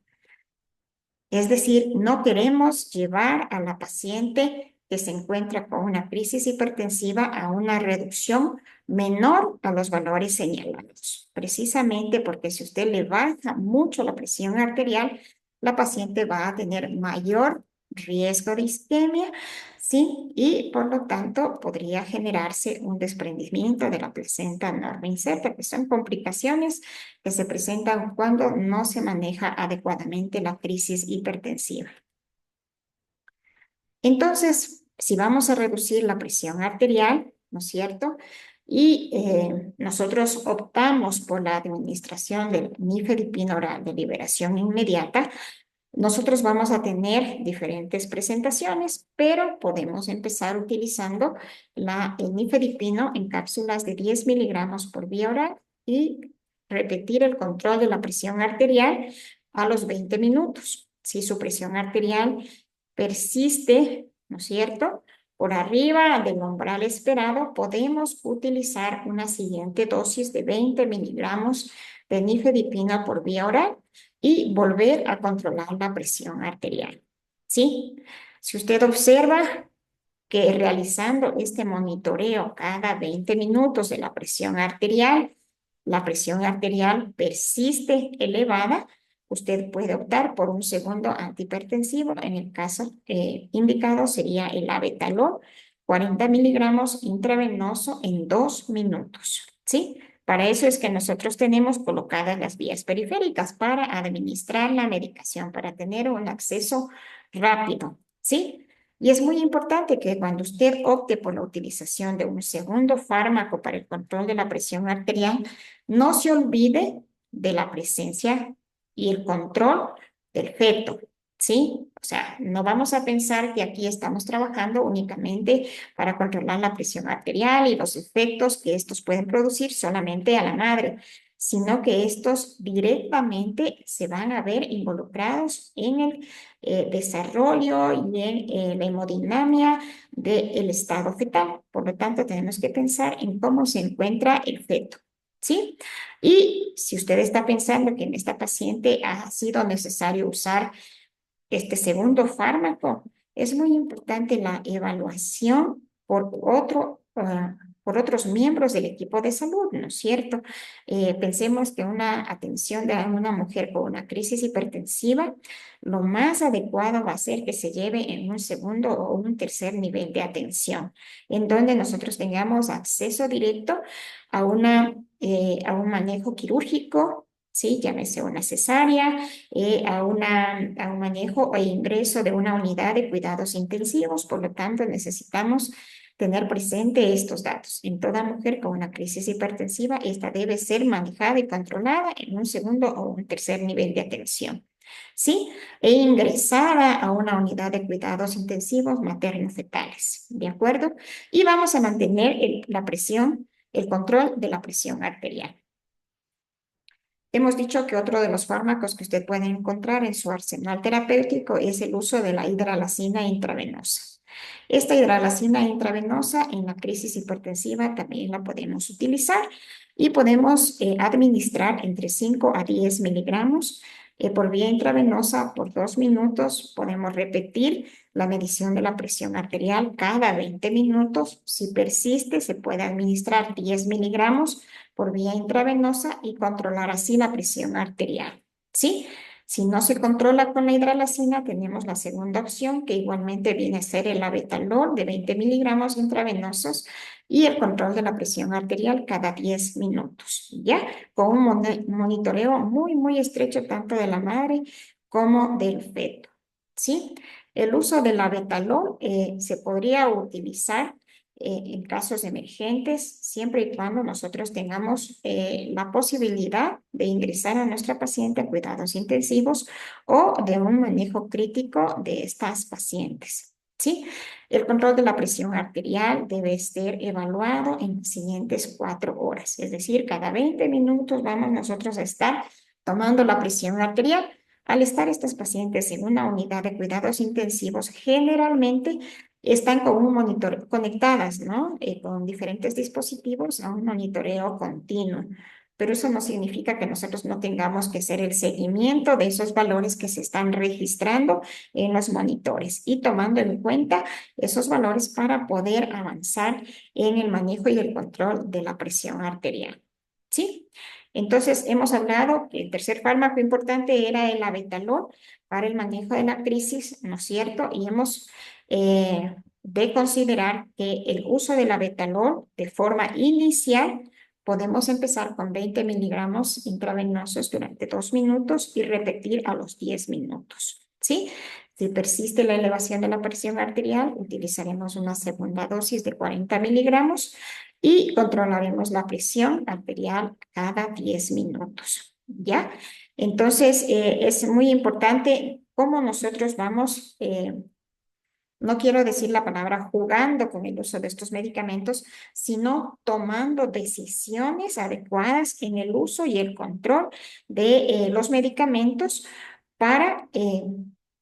Es decir, no queremos llevar a la paciente que se encuentra con una crisis hipertensiva a una reducción menor a los valores señalados, precisamente porque si usted le baja mucho la presión arterial, la paciente va a tener mayor riesgo de isquemia, ¿sí? Y por lo tanto podría generarse un desprendimiento de la placenta norma inserta, que son complicaciones que se presentan cuando no se maneja adecuadamente la crisis hipertensiva. Entonces, si vamos a reducir la presión arterial, ¿no es cierto? Y nosotros optamos por la administración del nifedipina oral de liberación inmediata, nosotros vamos a tener diferentes presentaciones, pero podemos empezar utilizando el nifedipino en cápsulas de 10 miligramos por vía oral y repetir el control de la presión arterial a los 20 minutos. Si su presión arterial persiste, ¿no es cierto?, por arriba del umbral esperado, podemos utilizar una siguiente dosis de 20 miligramos de nifedipina por vía oral y volver a controlar la presión arterial. ¿Sí? Si usted observa que realizando este monitoreo cada 20 minutos de la presión arterial persiste elevada, usted puede optar por un segundo antihipertensivo. En el caso indicado sería el abetalol, 40 miligramos intravenoso en 2 minutos. ¿Sí? Para eso es que nosotros tenemos colocadas las vías periféricas para administrar la medicación, para tener un acceso rápido. ¿Sí? Y es muy importante que cuando usted opte por la utilización de un segundo fármaco para el control de la presión arterial, no se olvide de la presencia y el control del feto, ¿sí? O sea, no vamos a pensar que aquí estamos trabajando únicamente para controlar la presión arterial y los efectos que estos pueden producir solamente a la madre, sino que estos directamente se van a ver involucrados en el desarrollo y en la hemodinamia del estado fetal. Por lo tanto, tenemos que pensar en cómo se encuentra el feto. ¿Sí? Y si usted está pensando que en esta paciente ha sido necesario usar este segundo fármaco, es muy importante la evaluación por otros miembros del equipo de salud, ¿no es cierto? Pensemos que una atención de una mujer con una crisis hipertensiva, lo más adecuado va a ser que se lleve en un segundo o un tercer nivel de atención, en donde nosotros tengamos acceso directo a un manejo quirúrgico, ¿sí? Llámese una cesárea, a un manejo e ingreso de una unidad de cuidados intensivos. Por lo tanto, necesitamos tener presente estos datos. En toda mujer con una crisis hipertensiva, esta debe ser manejada y controlada en un segundo o un tercer nivel de atención. ¿Sí? E ingresada a una unidad de cuidados intensivos materno-fetales. ¿De acuerdo? Y vamos a mantener la presión, el control de la presión arterial. Hemos dicho que otro de los fármacos que usted puede encontrar en su arsenal terapéutico es el uso de la hidralazina intravenosa. Esta hidralacina intravenosa en la crisis hipertensiva también la podemos utilizar y podemos administrar entre 5 a 10 miligramos por vía intravenosa por 2 minutos. Podemos repetir la medición de la presión arterial cada 20 minutos. Si persiste, se puede administrar 10 miligramos por vía intravenosa y controlar así la presión arterial. ¿Sí? Si no se controla con la hidralacina, tenemos la segunda opción, que igualmente viene a ser el abetalol de 20 miligramos intravenosos y el control de la presión arterial cada 10 minutos, ¿ya? Con un monitoreo muy, muy estrecho tanto de la madre como del feto, ¿sí? El uso del abetalol se podría utilizar en casos emergentes, siempre y cuando nosotros tengamos la posibilidad de ingresar a nuestra paciente a cuidados intensivos o de un manejo crítico de estas pacientes. ¿Sí? El control de la presión arterial debe ser evaluado en las siguientes 4 horas, es decir, cada 20 minutos vamos nosotros a estar tomando la presión arterial. Al estar estas pacientes en una unidad de cuidados intensivos, generalmente están con un monitor conectadas, ¿no? Con diferentes dispositivos a un monitoreo continuo. Pero eso no significa que nosotros no tengamos que hacer el seguimiento de esos valores que se están registrando en los monitores y tomando en cuenta esos valores para poder avanzar en el manejo y el control de la presión arterial. ¿Sí? Entonces, hemos hablado que el tercer fármaco importante era el abetalol para el manejo de la crisis, ¿no es cierto? Y hemos de considerar que el uso del abetalol de forma inicial podemos empezar con 20 miligramos intravenosos durante 2 minutos y repetir a los 10 minutos, ¿sí? Si persiste la elevación de la presión arterial, utilizaremos una segunda dosis de 40 miligramos y controlaremos la presión arterial cada 10 minutos, ¿ya? Entonces, es muy importante cómo nosotros vamos no quiero decir la palabra jugando con el uso de estos medicamentos, sino tomando decisiones adecuadas en el uso y el control de los medicamentos para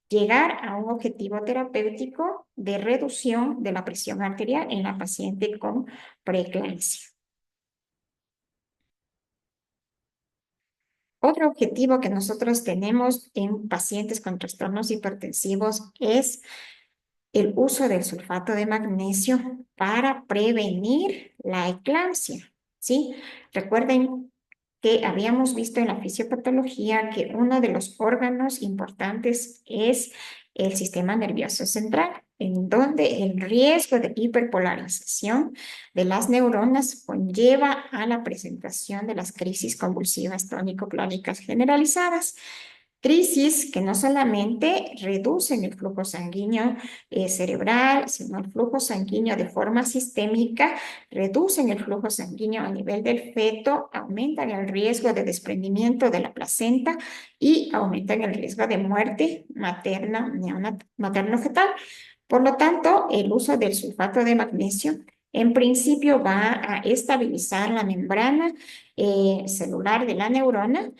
llegar a un objetivo terapéutico de reducción de la presión arterial en la paciente con preeclampsia. Otro objetivo que nosotros tenemos en pacientes con trastornos hipertensivos es el uso del sulfato de magnesio para prevenir la eclampsia, ¿sí? Recuerden que habíamos visto en la fisiopatología que uno de los órganos importantes es el sistema nervioso central, en donde el riesgo de hiperpolarización de las neuronas conlleva a la presentación de las crisis convulsivas tónico-clónicas generalizadas. Crisis que no solamente reducen el flujo sanguíneo cerebral, sino el flujo sanguíneo de forma sistémica, reducen el flujo sanguíneo a nivel del feto, aumentan el riesgo de desprendimiento de la placenta y aumentan el riesgo de muerte materna, materno-fetal. Por lo tanto, el uso del sulfato de magnesio en principio va a estabilizar la membrana celular de la neurona,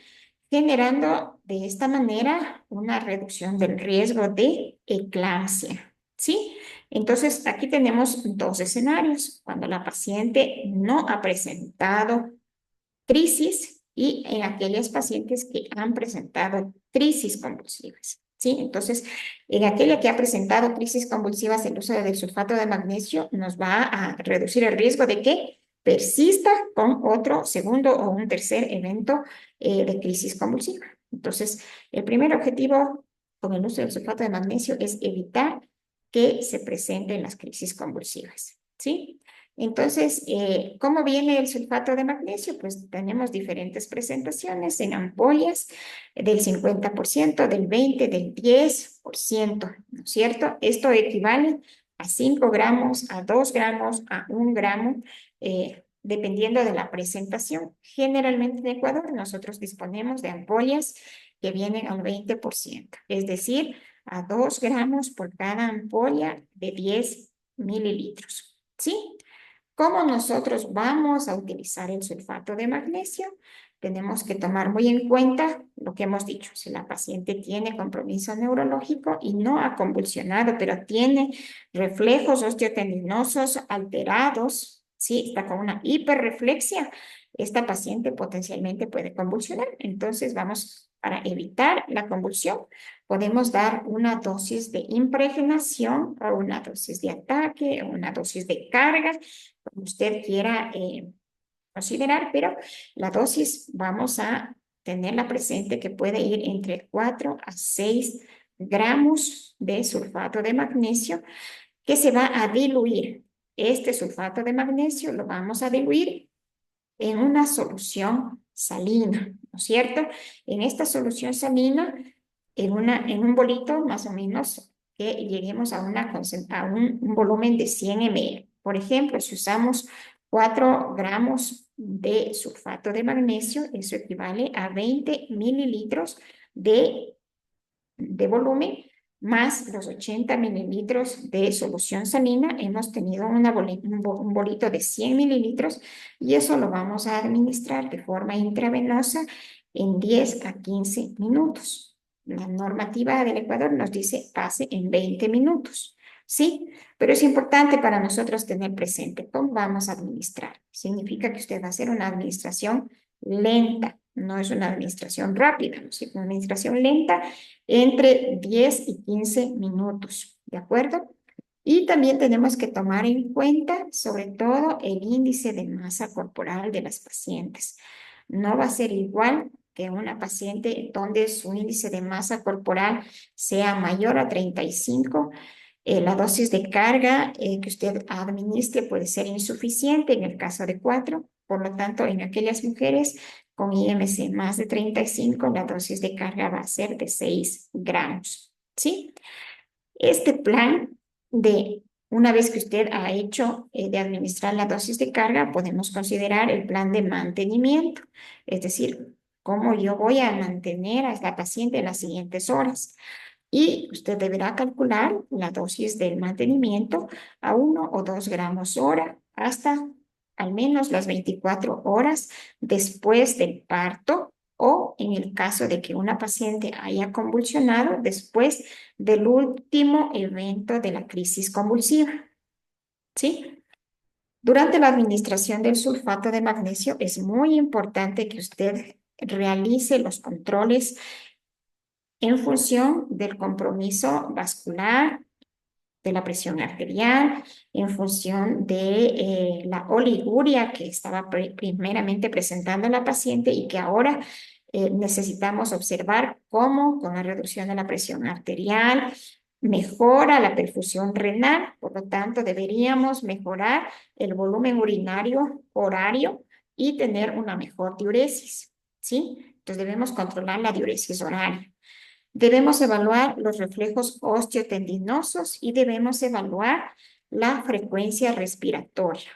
generando de esta manera una reducción del riesgo de eclampsia, ¿sí? Entonces, aquí tenemos dos escenarios, cuando la paciente no ha presentado crisis y en aquellas pacientes que han presentado crisis convulsivas, ¿sí? Entonces, en aquella que ha presentado crisis convulsivas, el uso del sulfato de magnesio nos va a reducir el riesgo de que persista con otro segundo o un tercer evento de crisis convulsiva. Entonces, el primer objetivo con el uso del sulfato de magnesio es evitar que se presenten las crisis convulsivas, ¿sí? Entonces, ¿cómo viene el sulfato de magnesio? Pues tenemos diferentes presentaciones en ampollas del 50%, del 20%, del 10%, ¿no es cierto? Esto equivale a 5 gramos, a 2 gramos, a 1 gramo, dependiendo de la presentación. Generalmente en Ecuador nosotros disponemos de ampollas que vienen al 20%, es decir, a 2 gramos por cada ampolla de 10 mililitros, ¿sí? ¿Cómo nosotros vamos a utilizar el sulfato de magnesio? Tenemos que tomar muy en cuenta lo que hemos dicho. Si la paciente tiene compromiso neurológico y no ha convulsionado, pero tiene reflejos osteotendinosos alterados, ¿sí? Está con una hiperreflexia, esta paciente potencialmente puede convulsionar. Entonces vamos, para evitar la convulsión, podemos dar una dosis de impregnación o una dosis de ataque o una dosis de carga como usted quiera considerar, pero la dosis vamos a tenerla presente que puede ir entre 4 a 6 gramos de sulfato de magnesio que se va a diluir. Este sulfato de magnesio lo vamos a diluir en una solución salina, ¿no es cierto? En esta solución salina, en un bolito más o menos, que lleguemos a, un volumen de 100 ml. Por ejemplo, si usamos 4 gramos de sulfato de magnesio, eso equivale a 20 mililitros de volumen más los 80 mililitros de solución salina, hemos tenido un bolito de 100 mililitros y eso lo vamos a administrar de forma intravenosa en 10 a 15 minutos. La normativa del Ecuador nos dice pase en 20 minutos, ¿sí? Pero es importante para nosotros tener presente cómo vamos a administrar. Significa que usted va a hacer una administración lenta, no es una administración rápida, es una administración lenta entre 10 y 15 minutos, ¿de acuerdo? Y también tenemos que tomar en cuenta, sobre todo, el índice de masa corporal de las pacientes. No va a ser igual que una paciente donde su índice de masa corporal sea mayor a 35. La dosis de carga que usted administre puede ser insuficiente en el caso de 4. Por lo tanto, en aquellas mujeres con IMC más de 35, la dosis de carga va a ser de 6 gramos. ¿Sí? Este plan de una vez que usted ha hecho de administrar la dosis de carga, podemos considerar el plan de mantenimiento, es decir, cómo yo voy a mantener a la paciente en las siguientes horas. Y usted deberá calcular la dosis del mantenimiento a 1 o 2 gramos hora hasta al menos las 24 horas después del parto o en el caso de que una paciente haya convulsionado después del último evento de la crisis convulsiva. ¿Sí? Durante la administración del sulfato de magnesio es muy importante que usted realice los controles en función del compromiso vascular, de la presión arterial, en función de la oliguria que estaba primeramente presentando la paciente y que ahora necesitamos observar cómo con la reducción de la presión arterial mejora la perfusión renal, por lo tanto deberíamos mejorar el volumen urinario horario y tener una mejor diuresis, ¿sí? Entonces debemos controlar la diuresis horaria. Debemos evaluar los reflejos osteotendinosos y debemos evaluar la frecuencia respiratoria.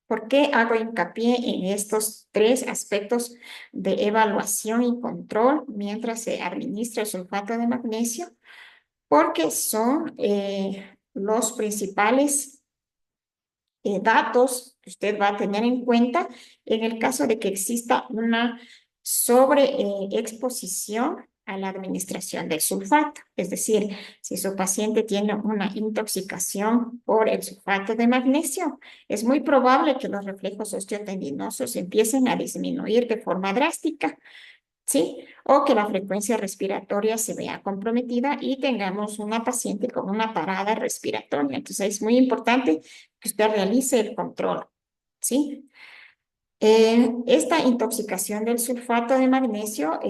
¿Por qué hago hincapié en estos 3 aspectos de evaluación y control mientras se administra el sulfato de magnesio? Porque son los principales datos que usted va a tener en cuenta en el caso de que exista una sobreexposición a la administración del sulfato. Es decir, si su paciente tiene una intoxicación por el sulfato de magnesio, es muy probable que los reflejos osteotendinosos empiecen a disminuir de forma drástica, ¿sí? O que la frecuencia respiratoria se vea comprometida y tengamos una paciente con una parada respiratoria. Entonces es muy importante que usted realice el control, ¿sí? Esta intoxicación del sulfato de magnesio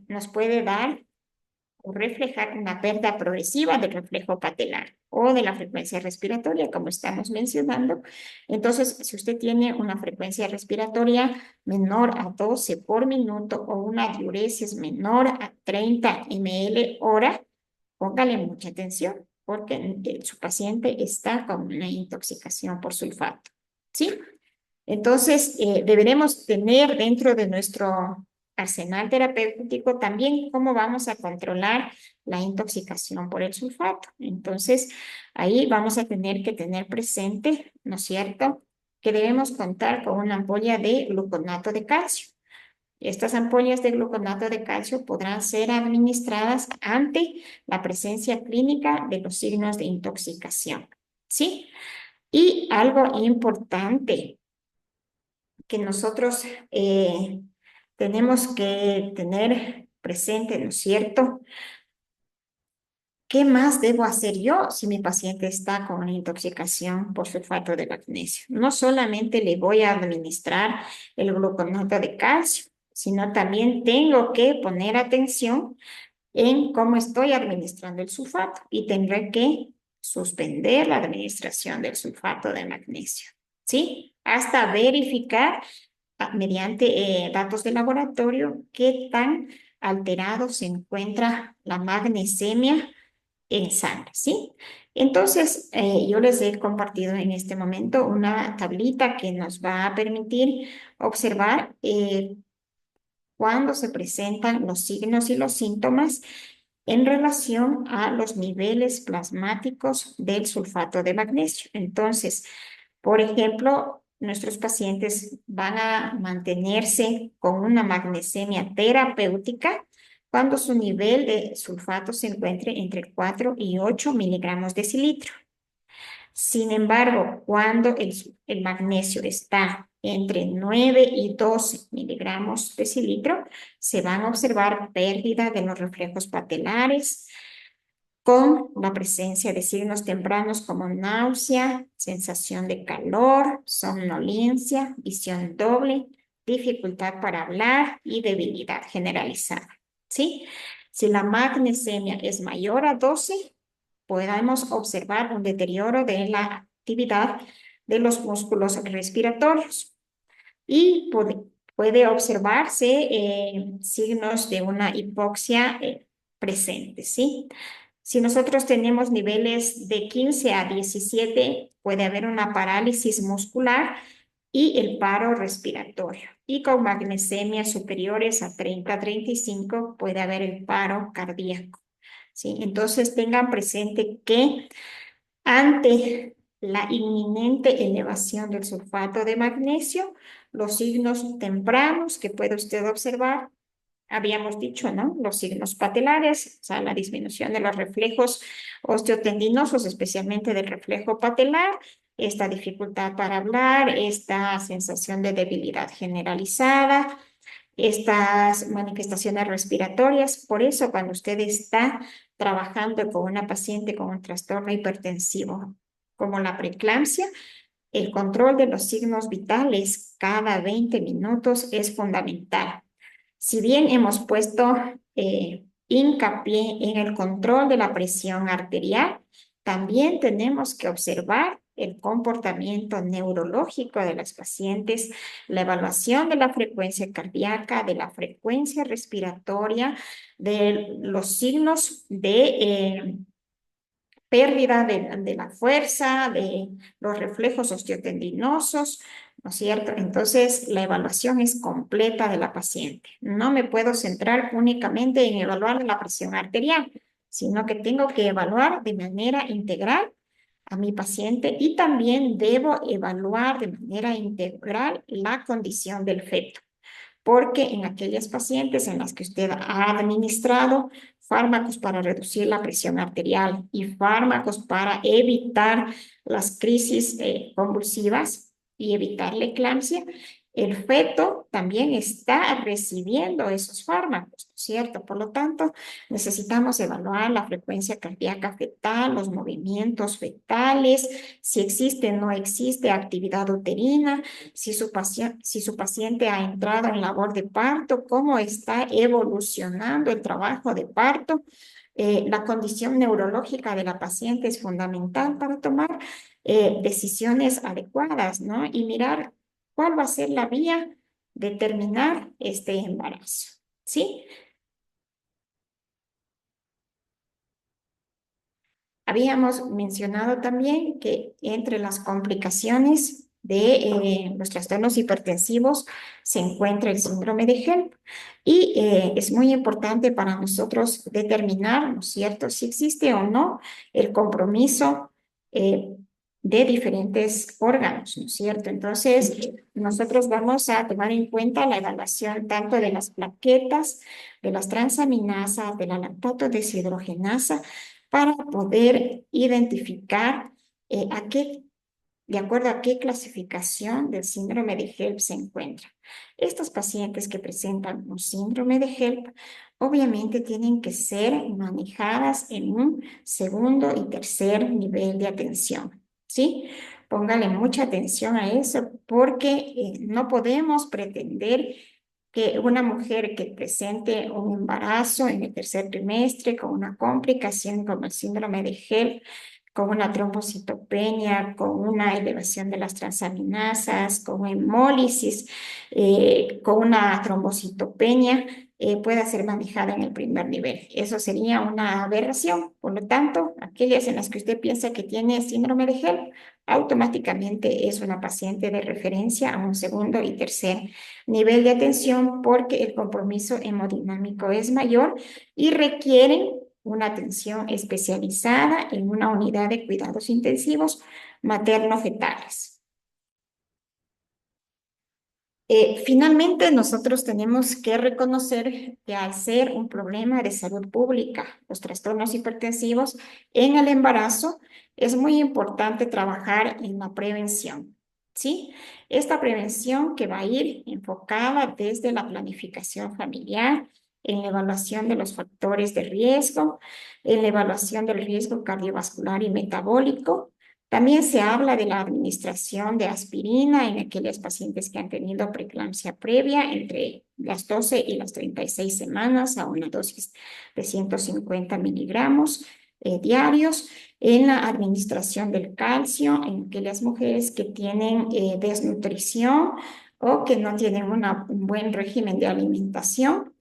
nos puede dar o reflejar una pérdida progresiva del reflejo patelar o de la frecuencia respiratoria, como estamos mencionando. Entonces, si usted tiene una frecuencia respiratoria menor a 12 por minuto o una diuresis menor a 30 ml hora, póngale mucha atención porque su paciente está con una intoxicación por sulfato. ¿Sí? Entonces, deberemos tener dentro de nuestro arsenal terapéutico también cómo vamos a controlar la intoxicación por el sulfato. Entonces, ahí vamos a tener que tener presente, ¿no es cierto?, que debemos contar con una ampolla de gluconato de calcio. Estas ampollas de gluconato de calcio podrán ser administradas ante la presencia clínica de los signos de intoxicación, ¿sí? Y algo importante que nosotros tenemos que tener presente, ¿no es cierto? ¿Qué más debo hacer yo si mi paciente está con una intoxicación por sulfato de magnesio? No solamente le voy a administrar el gluconato de calcio, sino también tengo que poner atención en cómo estoy administrando el sulfato y tendré que suspender la administración del sulfato de magnesio, ¿sí? Hasta verificar mediante datos de laboratorio qué tan alterado se encuentra la magnesemia en sangre, ¿sí? Entonces, yo les he compartido en este momento una tablita que nos va a permitir observar cuándo se presentan los signos y los síntomas en relación a los niveles plasmáticos del sulfato de magnesio. Entonces, por ejemplo, nuestros pacientes van a mantenerse con una magnesemia terapéutica cuando su nivel de sulfato se encuentre entre 4 y 8 miligramos decilitro. Sin embargo, cuando el magnesio está entre 9 y 12 miligramos decilitro, se van a observar pérdida de los reflejos patelares, con la presencia de signos tempranos como náusea, sensación de calor, somnolencia, visión doble, dificultad para hablar y debilidad generalizada, ¿sí? Si la magnesemia es mayor a 12, podemos observar un deterioro de la actividad de los músculos respiratorios y puede observarse signos de una hipoxia presente, ¿sí? Si nosotros tenemos niveles de 15 a 17, puede haber una parálisis muscular y el paro respiratorio. Y con magnesemias superiores a 30 a 35 puede haber el paro cardíaco, ¿sí? Entonces tengan presente que ante la inminente elevación del sulfato de magnesio, los signos tempranos que puede usted observar, habíamos dicho, ¿no? Los signos patelares, o sea, la disminución de los reflejos osteotendinosos, especialmente del reflejo patelar, esta dificultad para hablar, esta sensación de debilidad generalizada, estas manifestaciones respiratorias. Por eso, cuando usted está trabajando con una paciente con un trastorno hipertensivo como la preeclampsia, el control de los signos vitales cada 20 minutos es fundamental. Si bien hemos puesto hincapié en el control de la presión arterial, también tenemos que observar el comportamiento neurológico de las pacientes, la evaluación de la frecuencia cardíaca, de la frecuencia respiratoria, de los signos de pérdida de la fuerza, de los reflejos osteotendinosos, ¿no es cierto? Entonces, la evaluación es completa de la paciente. No me puedo centrar únicamente en evaluar la presión arterial, sino que tengo que evaluar de manera integral a mi paciente y también debo evaluar de manera integral la condición del feto, porque en aquellas pacientes en las que usted ha administrado fármacos para reducir la presión arterial y fármacos para evitar las crisis convulsivas y evitar la eclampsia, el feto también está recibiendo esos fármacos, ¿no es cierto? Por lo tanto, necesitamos evaluar la frecuencia cardíaca fetal, los movimientos fetales, si existe o no existe actividad uterina, si su paciente ha entrado en labor de parto, cómo está evolucionando el trabajo de parto. La condición neurológica de la paciente es fundamental para tomar decisiones adecuadas, ¿no? Y mirar cuál va a ser la vía de terminar este embarazo, ¿sí? Habíamos mencionado también que entre las complicaciones de los trastornos hipertensivos se encuentra el síndrome de HELP y es muy importante para nosotros determinar, ¿no es cierto?, si existe o no el compromiso eh, de diferentes órganos, ¿no es cierto? Entonces, nosotros vamos a tomar en cuenta la evaluación tanto de las plaquetas, de las transaminasas, de la lactato deshidrogenasa, para poder identificar a qué de acuerdo a qué clasificación del síndrome de HELP se encuentra. Estos pacientes que presentan un síndrome de HELP obviamente tienen que ser manejadas en un segundo y tercer nivel de atención, ¿sí? Póngale mucha atención a eso porque no podemos pretender que una mujer que presente un embarazo en el tercer trimestre con una complicación como el síndrome de HELP, con una trombocitopenia, con una elevación de las transaminasas, con hemólisis, con una trombocitopenia, pueda ser manejada en el primer nivel. Eso sería una aberración. Por lo tanto, aquellas en las que usted piensa que tiene síndrome de HELP, automáticamente es una paciente de referencia a un segundo y tercer nivel de atención porque el compromiso hemodinámico es mayor y requieren una atención especializada en una unidad de cuidados intensivos materno-fetales. Finalmente, nosotros tenemos que reconocer que al ser un problema de salud pública, los trastornos hipertensivos en el embarazo, es muy importante trabajar en la prevención, ¿sí? Esta prevención que va a ir enfocada desde la planificación familiar, en la evaluación de los factores de riesgo, en la evaluación del riesgo cardiovascular y metabólico, también se habla de la administración de aspirina en aquellos pacientes que han tenido preeclampsia previa entre las 12 y las 36 semanas a una dosis de 150 miligramos diarios, en la administración del calcio en aquellas mujeres que tienen desnutrición o que no tienen un buen régimen de alimentación.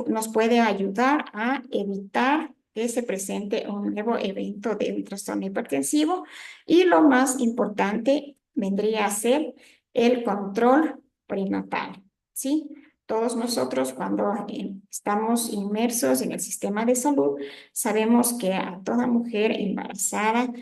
Nos puede ayudar a evitar que se presente un nuevo evento de un trastorno hipertensivo y lo más importante vendría a ser el control prenatal, ¿sí? Todos nosotros cuando estamos inmersos en el sistema de salud sabemos que a toda mujer embarazada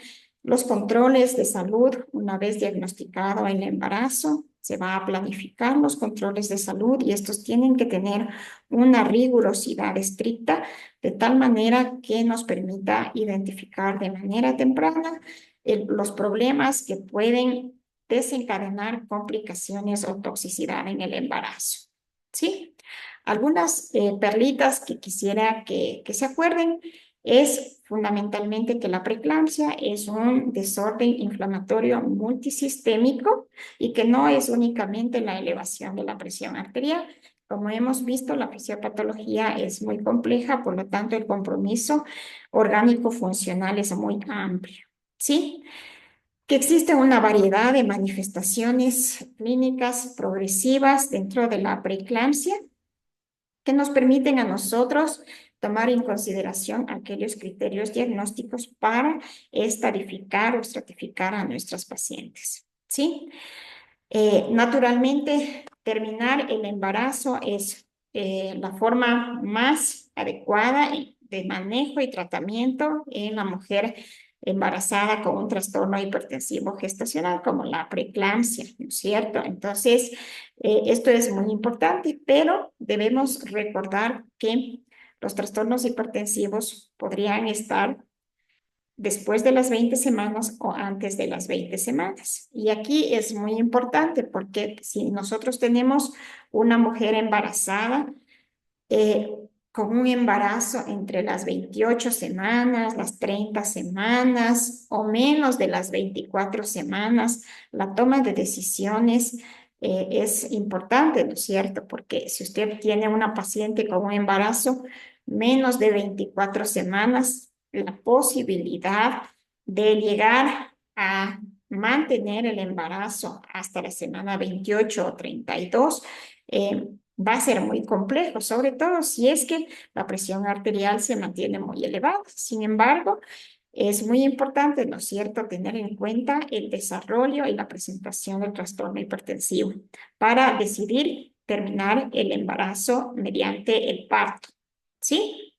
los controles de salud, una vez diagnosticado el embarazo, se va a planificar los controles de salud y estos tienen que tener una rigurosidad estricta de tal manera que nos permita identificar de manera temprana los problemas que pueden desencadenar complicaciones o toxicidad en el embarazo. ¿Sí? Algunas perlitas que quisiera que se acuerden es fundamentalmente que la preeclampsia es un desorden inflamatorio multisistémico y que no es únicamente la elevación de la presión arterial. Como hemos visto, la fisiopatología es muy compleja, por lo tanto, el compromiso orgánico funcional es muy amplio. ¿Sí? Que existe una variedad de manifestaciones clínicas progresivas dentro de la preeclampsia que nos permiten a nosotros tomar en consideración aquellos criterios diagnósticos para estadificar o estratificar a nuestras pacientes. ¿Sí? Naturalmente, terminar el embarazo es la forma más adecuada de manejo y tratamiento en la mujer embarazada con un trastorno hipertensivo gestacional como la preeclampsia, ¿no es cierto? Entonces, esto es muy importante, pero debemos recordar que los trastornos hipertensivos podrían estar después de las 20 semanas o antes de las 20 semanas. Y aquí es muy importante porque si nosotros tenemos una mujer embarazada eh, con un embarazo entre las 28 semanas, las 30 semanas o menos de las 24 semanas, la toma de decisiones es importante, ¿no es cierto? Porque si usted tiene una paciente con un embarazo menos de 24 semanas, la posibilidad de llegar a mantener el embarazo hasta la semana 28 o 32 va a ser muy complejo, sobre todo si es que la presión arterial se mantiene muy elevada. Sin embargo, Es muy importante, ¿no es cierto?, tener en cuenta el desarrollo y la presentación del trastorno hipertensivo para decidir terminar el embarazo mediante el parto, ¿sí?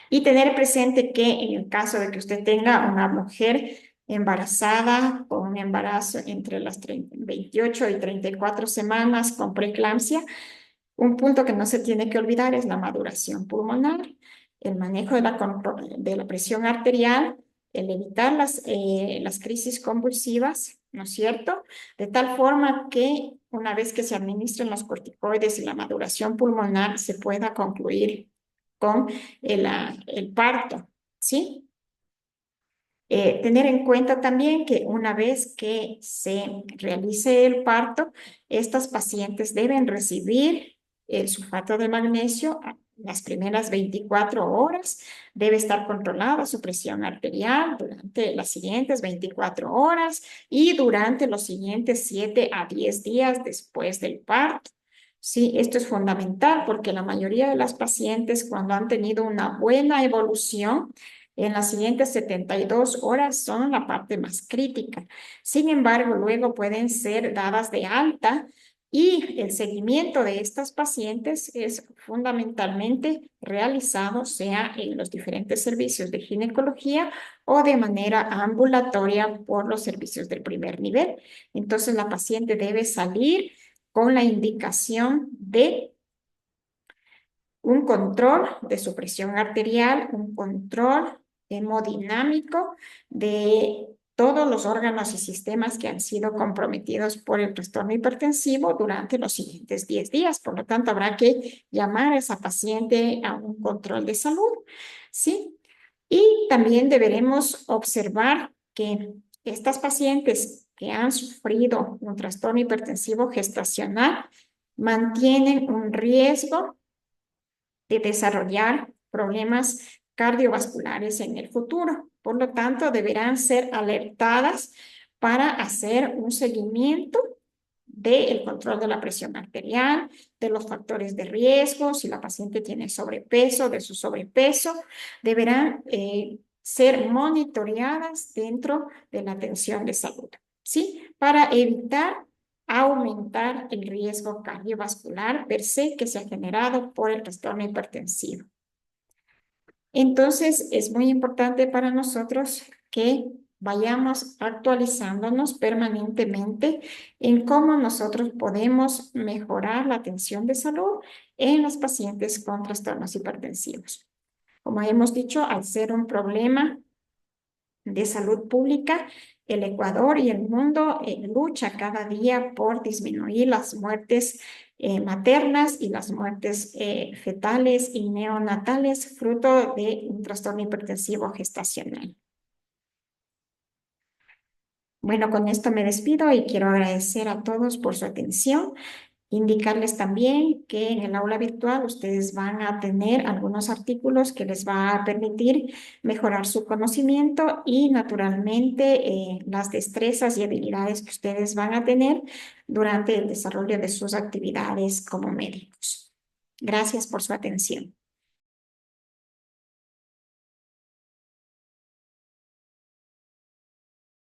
Y tener presente que en el caso de que usted tenga una mujer embarazada con un embarazo entre las 28 y 34 semanas con preeclampsia, un punto que no se tiene que olvidar es la maduración pulmonar, el manejo de la presión arterial, el evitar las crisis convulsivas, ¿no es cierto? De tal forma que una vez que se administren los corticoides y la maduración pulmonar, se pueda concluir con el parto, ¿sí? Tener en cuenta también que una vez que se realice el parto, estas pacientes deben recibir el sulfato de magnesio a las primeras 24 horas. Debe estar controlada su presión arterial durante las siguientes 24 horas y durante los siguientes 7 a 10 días después del parto. Sí, esto es fundamental porque la mayoría de las pacientes, cuando han tenido una buena evolución, en las siguientes 72 horas son la parte más crítica. Sin embargo, luego pueden ser dadas de alta y el seguimiento de estas pacientes es fundamentalmente realizado sea en los diferentes servicios de ginecología o de manera ambulatoria por los servicios del primer nivel. Entonces, la paciente debe salir con la indicación de un control de su presión arterial, un control hemodinámico de todos los órganos y sistemas que han sido comprometidos por el trastorno hipertensivo durante los siguientes 10 días. Por lo tanto, habrá que llamar a esa paciente a un control de salud, ¿sí? Y también deberemos observar que estas pacientes que han sufrido un trastorno hipertensivo gestacional mantienen un riesgo de desarrollar problemas cardiovasculares en el futuro. Por lo tanto, deberán ser alertadas para hacer un seguimiento del control de la presión arterial, de los factores de riesgo, si la paciente tiene sobrepeso, de su sobrepeso, deberán ser monitoreadas dentro de la atención de salud, ¿sí? Para evitar aumentar el riesgo cardiovascular per se que se ha generado por el trastorno hipertensivo. Entonces, es muy importante para nosotros que vayamos actualizándonos permanentemente en cómo nosotros podemos mejorar la atención de salud en los pacientes con trastornos hipertensivos. Como hemos dicho, al ser un problema de salud pública, el Ecuador y el mundo lucha cada día por disminuir las muertes maternas y las muertes fetales y neonatales fruto de un trastorno hipertensivo gestacional. Bueno, con esto me despido y quiero agradecer a todos por su atención. Indicarles también que en el aula virtual ustedes van a tener algunos artículos que les va a permitir mejorar su conocimiento y naturalmente las destrezas y habilidades que ustedes van a tener durante el desarrollo de sus actividades como médicos. Gracias por su atención.